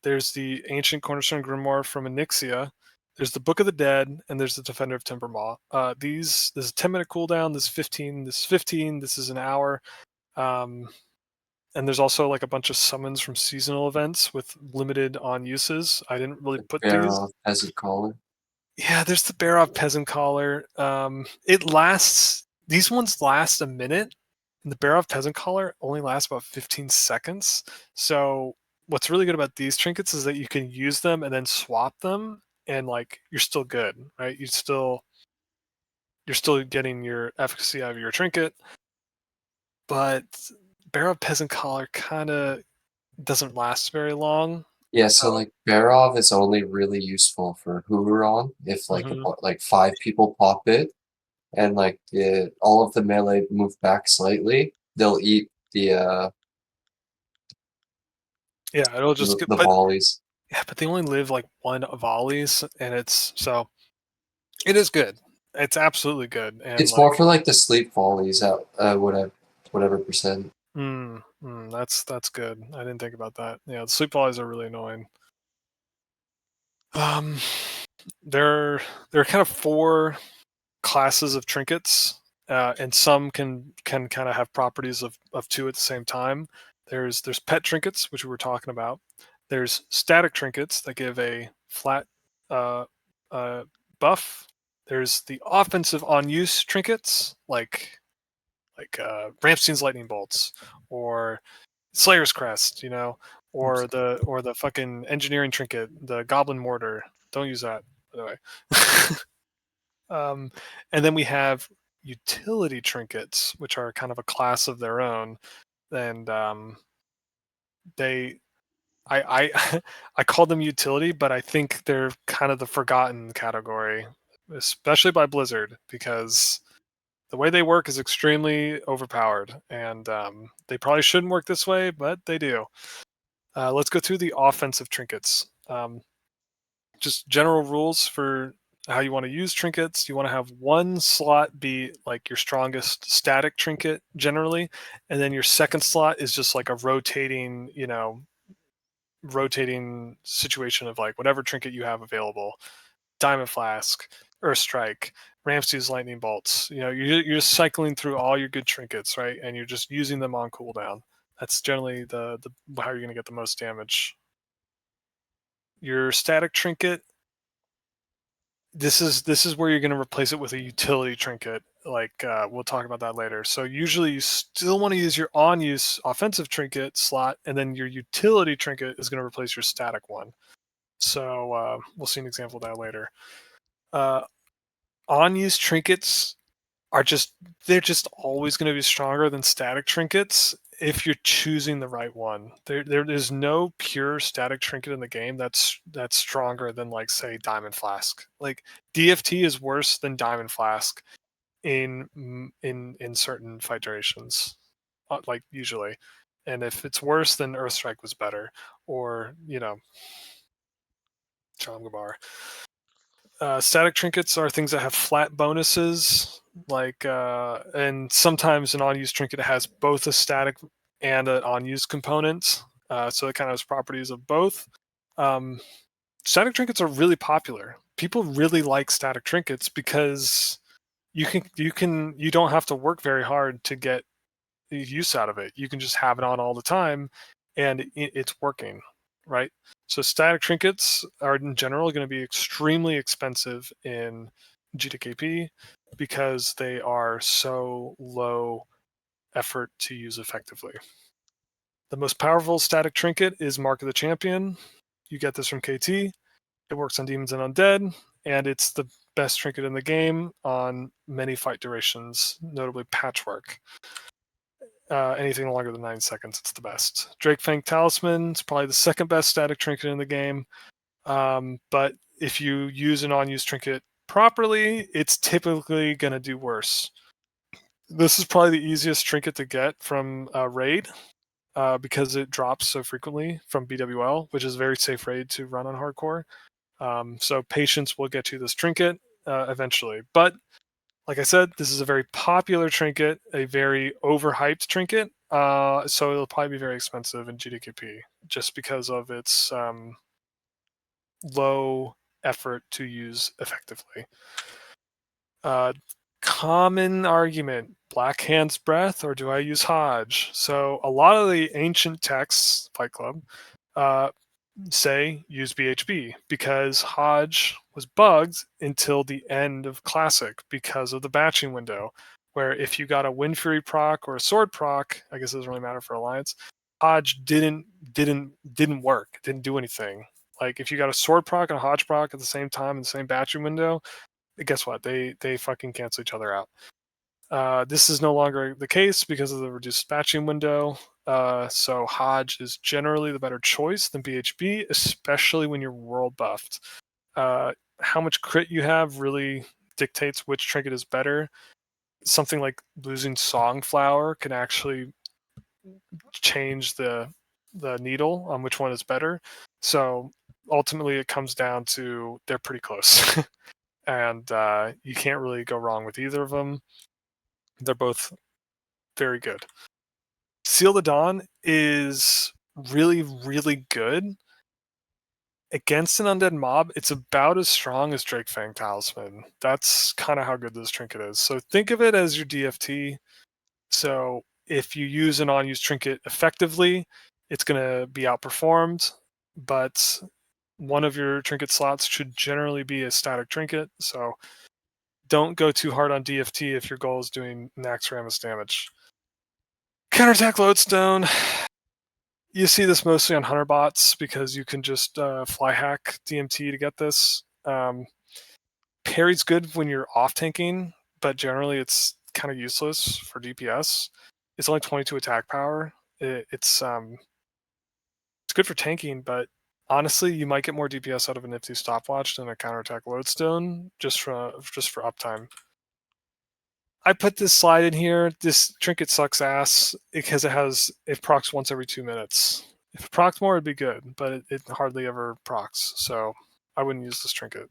There's the Ancient Cornerstone Grimoire from Onyxia. There's the Book of the Dead, and there's the Defender of Timbermaw. This is a 10-minute cooldown. This is 15. This is 15. This is an hour. And there's also like a bunch of summons from seasonal events with limited on uses. I didn't really put these. Barrow, Peasant Collar. Yeah, there's the Barov Peasant Collar. It lasts. These ones last a minute, and the Barov Peasant Collar only lasts about 15 seconds. So what's really good about these trinkets is that you can use them and then swap them, and like you're still good, right? You're still getting your efficacy out of your trinket, but Barov Peasant Collar kind of doesn't last very long. Yeah, so like Barov is only really useful for Huron if like Mhm. like 5 people pop it, and like all of the melee move back slightly. They'll eat the Yeah, it'll just get. the volleys. Yeah, but they only live like 1 volleys, and it is good. It's absolutely good. And It's more for like the sleep volleys at whatever percent. that's good. I didn't think about that. Yeah, the sleep volleys are really annoying. There are kind of 4 classes of trinkets, and some can kind of have properties of 2 at the same time. There's pet trinkets, which we were talking about. There's static trinkets that give a flat buff. There's the offensive on-use trinkets, like Ramstein's Lightning Bolts or Slayer's Crest, or the fucking engineering trinket, the Goblin Mortar. Don't use that, by the way. And then we have utility trinkets, which are kind of a class of their own, and I I call them utility, but I think they're kind of the forgotten category, especially by Blizzard, because the way they work is extremely overpowered, and they probably shouldn't work this way, but they do. Let's go through the offensive trinkets. Just general rules for how you want to use trinkets. You want to have 1 slot be like your strongest static trinket generally, and then your second slot is just like a rotating situation of like whatever trinket you have available. Diamond Flask, Earth Strike, Ramsey's Lightning Bolts. You're just cycling through all your good trinkets, right? And you're just using them on cooldown. That's generally the how you're going to get the most damage. Your static trinket. This is where you're going to replace it with a utility trinket. Like we'll talk about that later. So usually you still want to use your on-use offensive trinket slot, and then your utility trinket is going to replace your static one. So we'll see an example of that later. On-use trinkets they're just always going to be stronger than static trinkets if you're choosing the right one. There's no pure static trinket in the game that's stronger than, like, say, Diamond Flask. Like, DFT is worse than Diamond Flask in certain fight durations, like usually. And if it's worse, then Earthstrike was better, or Chamgabar. Static trinkets are things that have flat bonuses, like and sometimes an on-use trinket has both a static and an on-use component, so it kind of has properties of both. Static trinkets are really popular. People really like static trinkets because you don't have to work very hard to get use out of it. You can just have it on all the time, and it's working, right? So static trinkets are in general going to be extremely expensive in GTKP because they are so low effort to use effectively. The most powerful static trinket is Mark of the Champion. You get this from KT. It works on demons and undead, and it's the best trinket in the game on many fight durations, notably Patchwork. Anything longer than 9 seconds, it's the best. Drake Fang Talisman is probably the second best static trinket in the game. But if you use an on-use trinket properly, it's typically going to do worse. This is probably the easiest trinket to get from Raid because it drops so frequently from BWL, which is a very safe raid to run on hardcore. So patience will get you this trinket eventually. But like I said, this is a very popular trinket, a very overhyped trinket. So it'll probably be very expensive in GDKP just because of its low effort to use effectively. Common argument, Black Hand's Breath, or do I use Hodge? So a lot of the ancient texts, Fight Club, say use BHB because Hodge was bugged until the end of Classic because of the batching window, where if you got a Wind Fury proc or a Sword proc, I guess it doesn't really matter for Alliance, Hodge didn't work, didn't do anything. Like if you got a Sword proc and a Hodge proc at the same time in the same batching window, guess what? They fucking cancel each other out. This is no longer the case because of the reduced batching window. So Hodge is generally the better choice than BHB, especially when you're world buffed. How much crit you have really dictates which trinket is better. Something like losing Songflower can actually change the needle on which one is better. So ultimately it comes down to they're pretty close. And you can't really go wrong with either of them. They're both very good. Seal the Dawn is really, really good. Against an undead mob, it's about as strong as Drake Fang Talisman. That's kind of how good this trinket is. So think of it as your DFT. So if you use an on-use trinket effectively, it's going to be outperformed, but one of your trinket slots should generally be a static trinket, so don't go too hard on DFT if your goal is doing max Rammus damage. Counterattack Lodestone. You see this mostly on Hunter bots because you can just fly hack DMT to get this. Parry's good when you're off tanking, but generally it's kind of useless for DPS. It's only 22 attack power. It's good for tanking, but honestly, you might get more DPS out of a nifty stopwatch than a counterattack lodestone just for uptime. I put this slide in here. This trinket sucks ass because it procs once every 2 minutes. If it procs more, it'd be good, but it hardly ever procs, so I wouldn't use this trinket.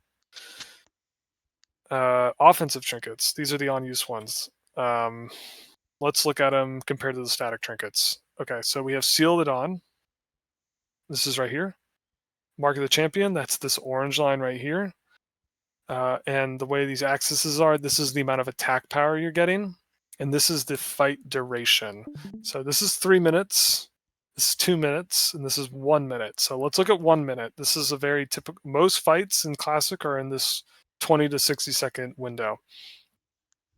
Offensive trinkets. These are the on-use ones. Let's look at them compared to the static trinkets. Okay, so we have Seal the Dawn. This is right here. Mark of the Champion, that's this orange line right here. And the way these axes are, this is the amount of attack power you're getting. And this is the fight duration. So this is 3 minutes, this is 2 minutes, and this is 1 minute. So let's look at 1 minute. This is a very typical, most fights in Classic are in this 20 to 60 second window.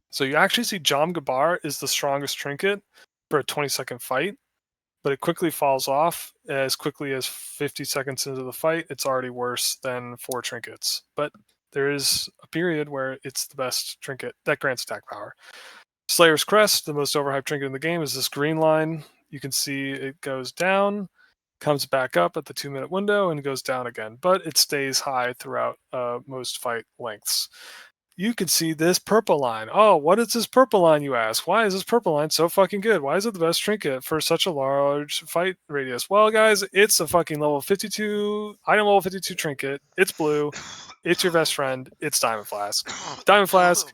So you actually see Jom Gabar is the strongest trinket for a 20-second fight, but it quickly falls off as quickly as 50 seconds into the fight. It's already worse than 4 trinkets. But there is a period where it's the best trinket that grants attack power. Slayer's Crest, the most overhyped trinket in the game, is this green line. You can see it goes down, comes back up at the 2 minute window, and goes down again. But it stays high throughout most fight lengths. You can see this purple line. Oh, what is this purple line, you ask? Why is this purple line so fucking good? Why is it the best trinket for such a large fight radius? Well, guys, it's a fucking level 52, item level 52 trinket. It's blue. It's your best friend. It's Diamond Flask. Diamond Flask.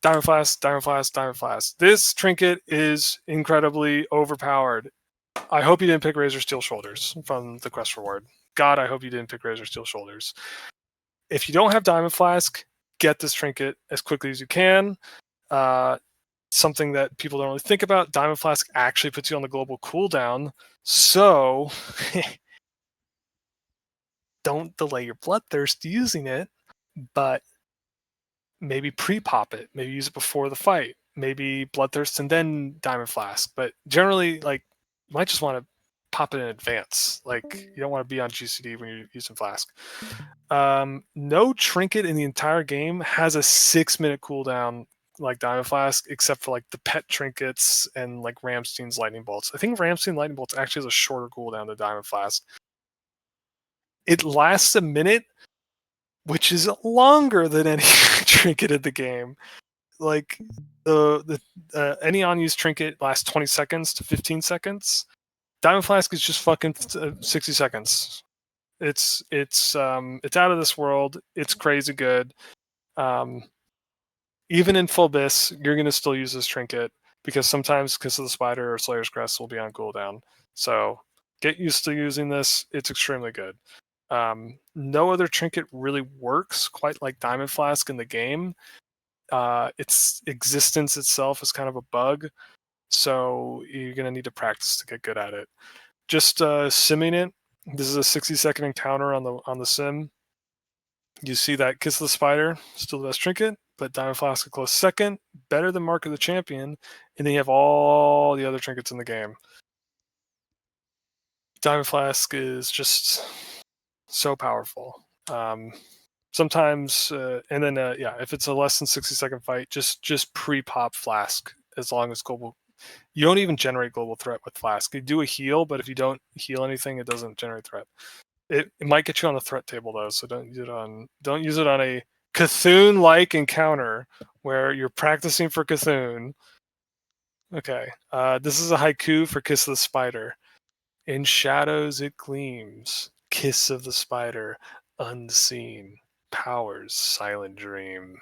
Diamond Flask, Diamond Flask, Diamond Flask. This trinket is incredibly overpowered. I hope you didn't pick Razor Steel Shoulders from the quest reward. God, I hope you didn't pick Razor Steel Shoulders. If you don't have Diamond Flask, get this trinket as quickly as you can. Something that people don't really think about, Diamond Flask actually puts you on the global cooldown, so don't delay your Bloodthirst using it, but maybe pre-pop it. Maybe use it before the fight. Maybe Bloodthirst and then Diamond Flask. But generally, like, you might just want to pop it in advance. Like you don't want to be on GCD when you're using Flask. No trinket in the entire game has a 6-minute cooldown like Diamond Flask, except for like the pet trinkets and like Ramstein's Lightning Bolts. I think Ramstein Lightning Bolts actually has a shorter cooldown than Diamond Flask. It lasts a minute, which is longer than any trinket in the game. Like any unused trinket lasts 20 seconds to 15 seconds. Diamond Flask is just fucking 60 seconds. It's out of this world. It's crazy good. Even in full bis, you're gonna still use this trinket because sometimes Kiss of the Spider or Slayer's Crest will be on cooldown. So get used to using this. It's extremely good. No other trinket really works quite like Diamond Flask in the game. Its existence itself is kind of a bug, so you're gonna need to practice to get good at it. Just simming it. This is a 60-second encounter on the sim. You see that Kiss of the Spider, still the best trinket, but Diamond Flask a close second, better than Mark of the Champion, and then you have all the other trinkets in the game. Diamond Flask is just so powerful. Sometimes, and then if it's a less than 60-second fight, just pre-pop Flask as long as global. You don't even generate global threat with Flask. You do a heal, but if you don't heal anything, it doesn't generate threat. It might get you on the threat table though, so don't use it on a Cthulhu-like encounter where you're practicing for Cthulhu. Okay, this is a haiku for Kiss of the Spider. In shadows it gleams, kiss of the spider, unseen, powers silent dream.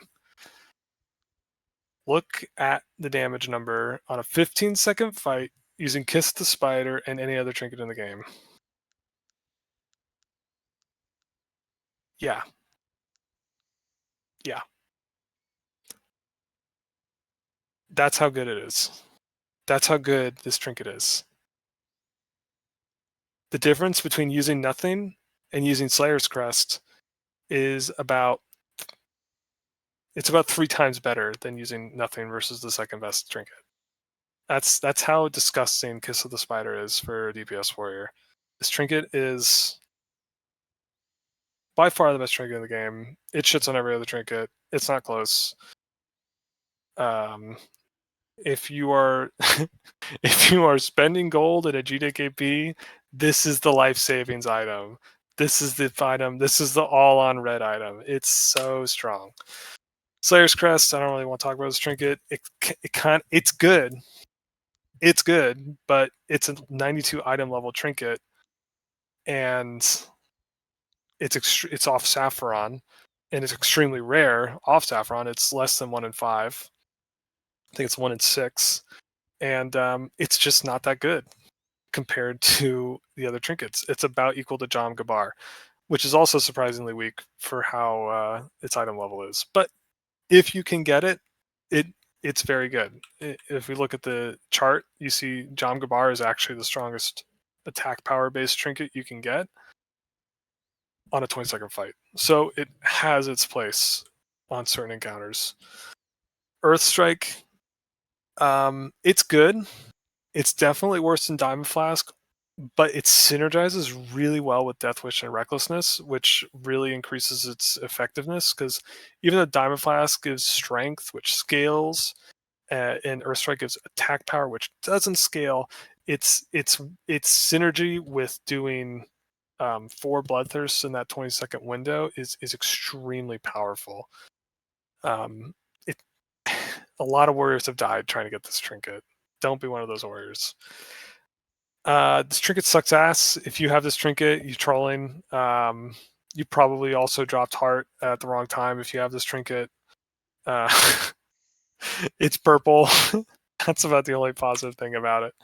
Look at the damage number on a 15-second fight using Kiss the Spider and any other trinket in the game. Yeah. That's how good it is. That's how good this trinket is. The difference between using nothing and using Slayer's Crest is about 3 times better than using nothing versus the second best trinket. That's how disgusting Kiss of the Spider is for a DPS warrior. This trinket is by far the best trinket in the game. It shits on every other trinket. It's not close. If you are spending gold at a GDKP, this is the life savings item. This is the item. This is the all-on red item. It's so strong. Slayer's Crest. I don't really want to talk about this trinket. It's good. It's good, but it's a 92 item level trinket, and it's off Saffron, and it's extremely rare off Saffron. It's less than 1 in 5. I think it's 1 in 6, and it's just not that good compared to the other trinkets. It's about equal to Jam Gabar, which is also surprisingly weak for how its item level is. But if you can get it, it's very good. If we look at the chart, you see Jam Gabar is actually the strongest attack power based trinket you can get on a 20-second fight. So it has its place on certain encounters. Earthstrike, it's good. It's definitely worse than Diamond Flask, but it synergizes really well with Death Wish and Recklessness, which really increases its effectiveness, because even though Diamond Flask gives strength, which scales, and Earthstrike gives attack power, which doesn't scale, its synergy with doing 4 Bloodthirsts in that 20-second window is extremely powerful. A lot of warriors have died trying to get this trinket. Don't be one of those warriors. This trinket sucks ass. If you have this trinket, you're trolling. You probably also dropped heart at the wrong time if you have this trinket. It's purple. That's about the only positive thing about it.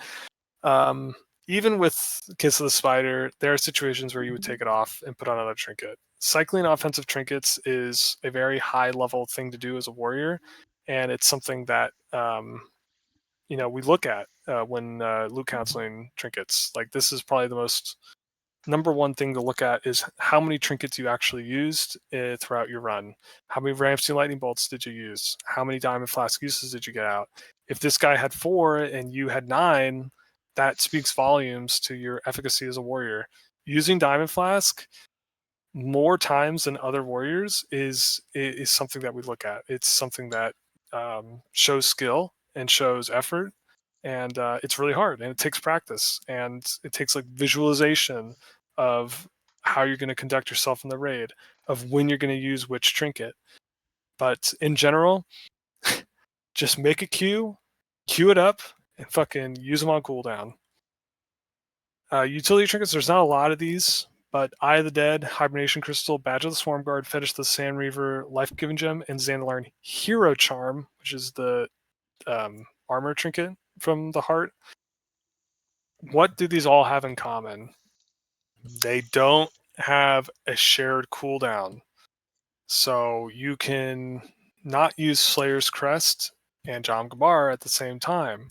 Even with Kiss of the Spider, there are situations where you would take it off and put on another trinket. Cycling offensive trinkets is a very high level thing to do as a warrior, and it's something that we look at when loot counseling trinkets. Like, this is probably the most number one thing to look at is how many trinkets you actually used throughout your run. How many Ramstein Lightning Bolts did you use? How many Diamond Flask uses did you get out? If this guy had 4 and you had 9, that speaks volumes to your efficacy as a warrior. Using Diamond Flask more times than other warriors is something that we look at. It's something that shows skill and shows effort, and it's really hard, and it takes practice, and it takes like visualization of how you're going to conduct yourself in the raid, of when you're going to use which trinket. But in general, just make a queue it up, and fucking use them on cooldown. Utility trinkets, there's not a lot of these, but Eye of the Dead, Hibernation Crystal, Badge of the Swarm Guard, Fetish of the Sand Reaver, Life-Giving Gem, and Xandalern Hero Charm, which is the armor trinket from the heart. What do these all have in common? They don't have a shared cooldown. So you can not use Slayer's Crest and Jam Gabar at the same time,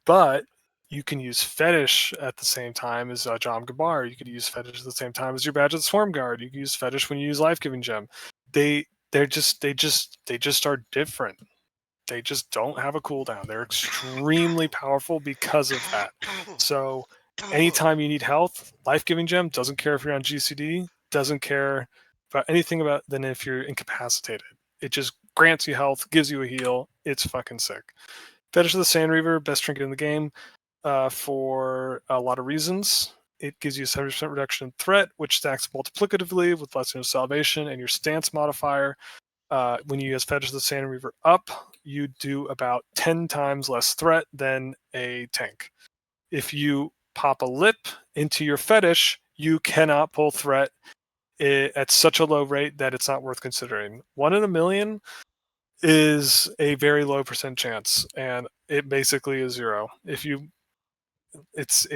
but you can use Fetish at the same time as Jam Gabar. You could use Fetish at the same time as your Badge of the Swarm Guard. You can use Fetish when you use Life-Giving Gem. They just are different. They just don't have a cooldown. They're extremely powerful because of that. So anytime you need health, Life-Giving Gem doesn't care if you're on GCD, doesn't care about anything about than if you're incapacitated. It just grants you health, gives you a heal. It's fucking sick. Fetish of the Sand Reaver, best trinket in the game for a lot of reasons. It gives you a 70% reduction in threat, which stacks multiplicatively with Blessing of Salvation and your stance modifier. When you use Fetish of the Sand Reaver up, you do about 10 times less threat than a tank. If you pop a lip into your Fetish, you cannot pull threat at such a low rate that it's not worth considering. 1 in a million is a very low percent chance, and it basically is 0. If you it's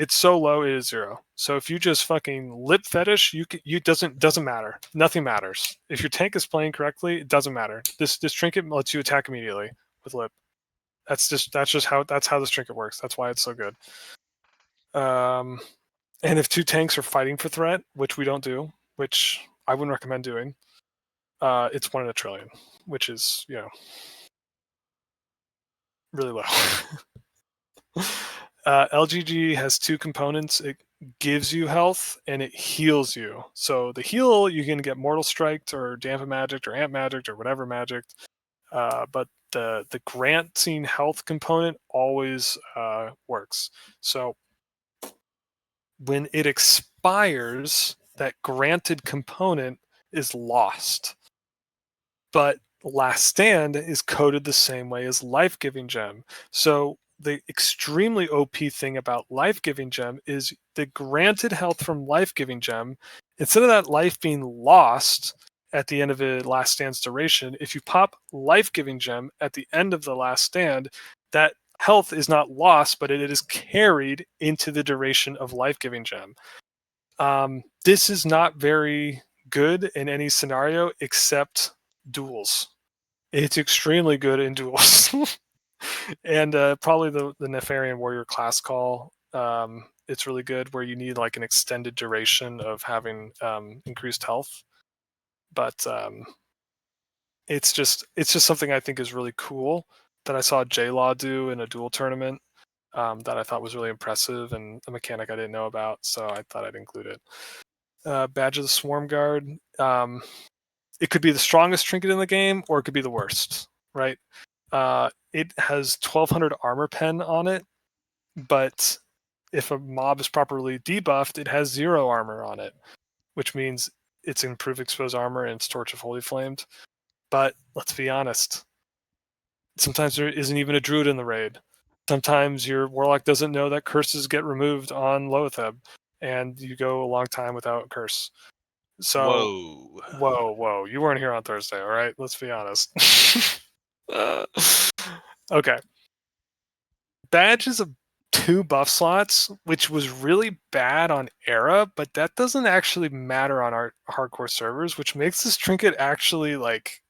so low, it is 0. So if you just fucking lip Fetish, you doesn't matter. Nothing matters. If your tank is playing correctly, it doesn't matter. This trinket lets you attack immediately with lip. That's how this trinket works. That's why it's so good. And if 2 tanks are fighting for threat, which we don't do, which I wouldn't recommend doing, it's 1 in a trillion, which is, really low. LGG has 2 components. It gives you health and it heals you. So the heal, you can get Mortal Striked or Dampen Magicked or Amp Magicked or whatever Magicked. But the granting health component always works. So when it expires, that granted component is lost. But Last Stand is coded the same way as Life-Giving Gem. So the extremely OP thing about Life-Giving Gem is the granted health from Life-Giving Gem, instead of that life being lost at the end of a Last Stand's duration, if you pop Life-Giving Gem at the end of the Last Stand, that health is not lost, but it is carried into the duration of Life-Giving Gem. This is not very good in any scenario except duels. It's extremely good in duels. And probably the Nefarian Warrior class call, it's really good where you need like an extended duration of having increased health. But it's just something I think is really cool that I saw J-Law do in a duel tournament that I thought was really impressive, and a mechanic I didn't know about, so I thought I'd include it. Badge of the Swarm Guard. It could be the strongest trinket in the game, or it could be the worst, right? It has 1200 armor pen on it, but if a mob is properly debuffed, it has 0 armor on it, which means it's improved exposed armor and it's Torch of Holy Flamed. But let's be honest, sometimes there isn't even a druid in the raid. Sometimes your warlock doesn't know that curses get removed on Loatheb, and you go a long time without a curse. So, whoa, you weren't here on Thursday, all right? Let's be honest. Okay. Badge is 2 buff slots, which was really bad on Era, but that doesn't actually matter on our hardcore servers, which makes this trinket actually like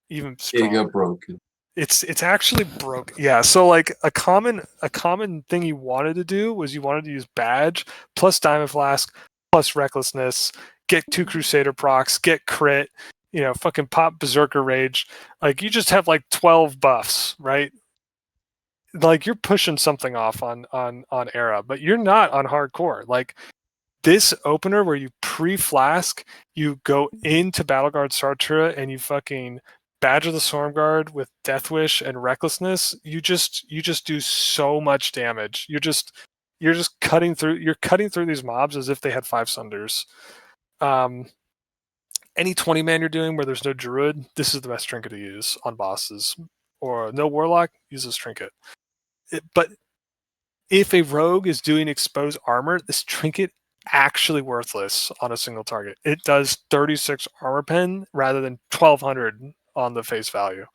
even stronger. Giga broken. It's actually broken. Yeah, so like a common thing you wanted to do was you wanted to use Badge plus Diamond Flask plus Recklessness, get 2 Crusader procs, get crit, fucking pop Berserker Rage. Like you just have like 12 buffs, right? like you're pushing something off on era, but you're not on hardcore. Like this opener where you pre-flask, you go into Battleguard Sartura and you fucking Badger the Stormguard with Death Wish and Recklessness. You just do so much damage. You're just cutting through. You're cutting through these mobs as if they had 5 Sunders. Any 20 man you're doing where there's no Druid, this is the best trinket to use on bosses. Or no Warlock, use this trinket. But if a rogue is doing exposed armor, this trinket actually worthless on a single target. It does 36 armor pen rather than 1200 on the face value.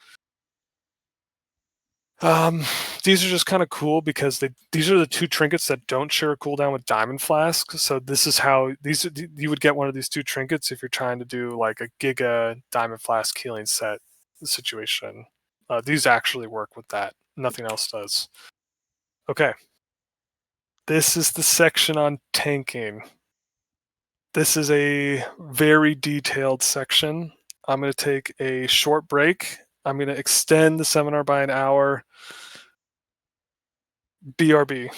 These are just kind of cool because these are the 2 trinkets that don't share a cooldown with Diamond Flask. So this is how you would get one of these 2 trinkets if you're trying to do like a Giga Diamond Flask healing set situation. These actually work with that. Nothing else does. Okay. This is the section on tanking. This is a very detailed section. I'm going to take a short break. I'm going to extend the seminar by an hour. BRB.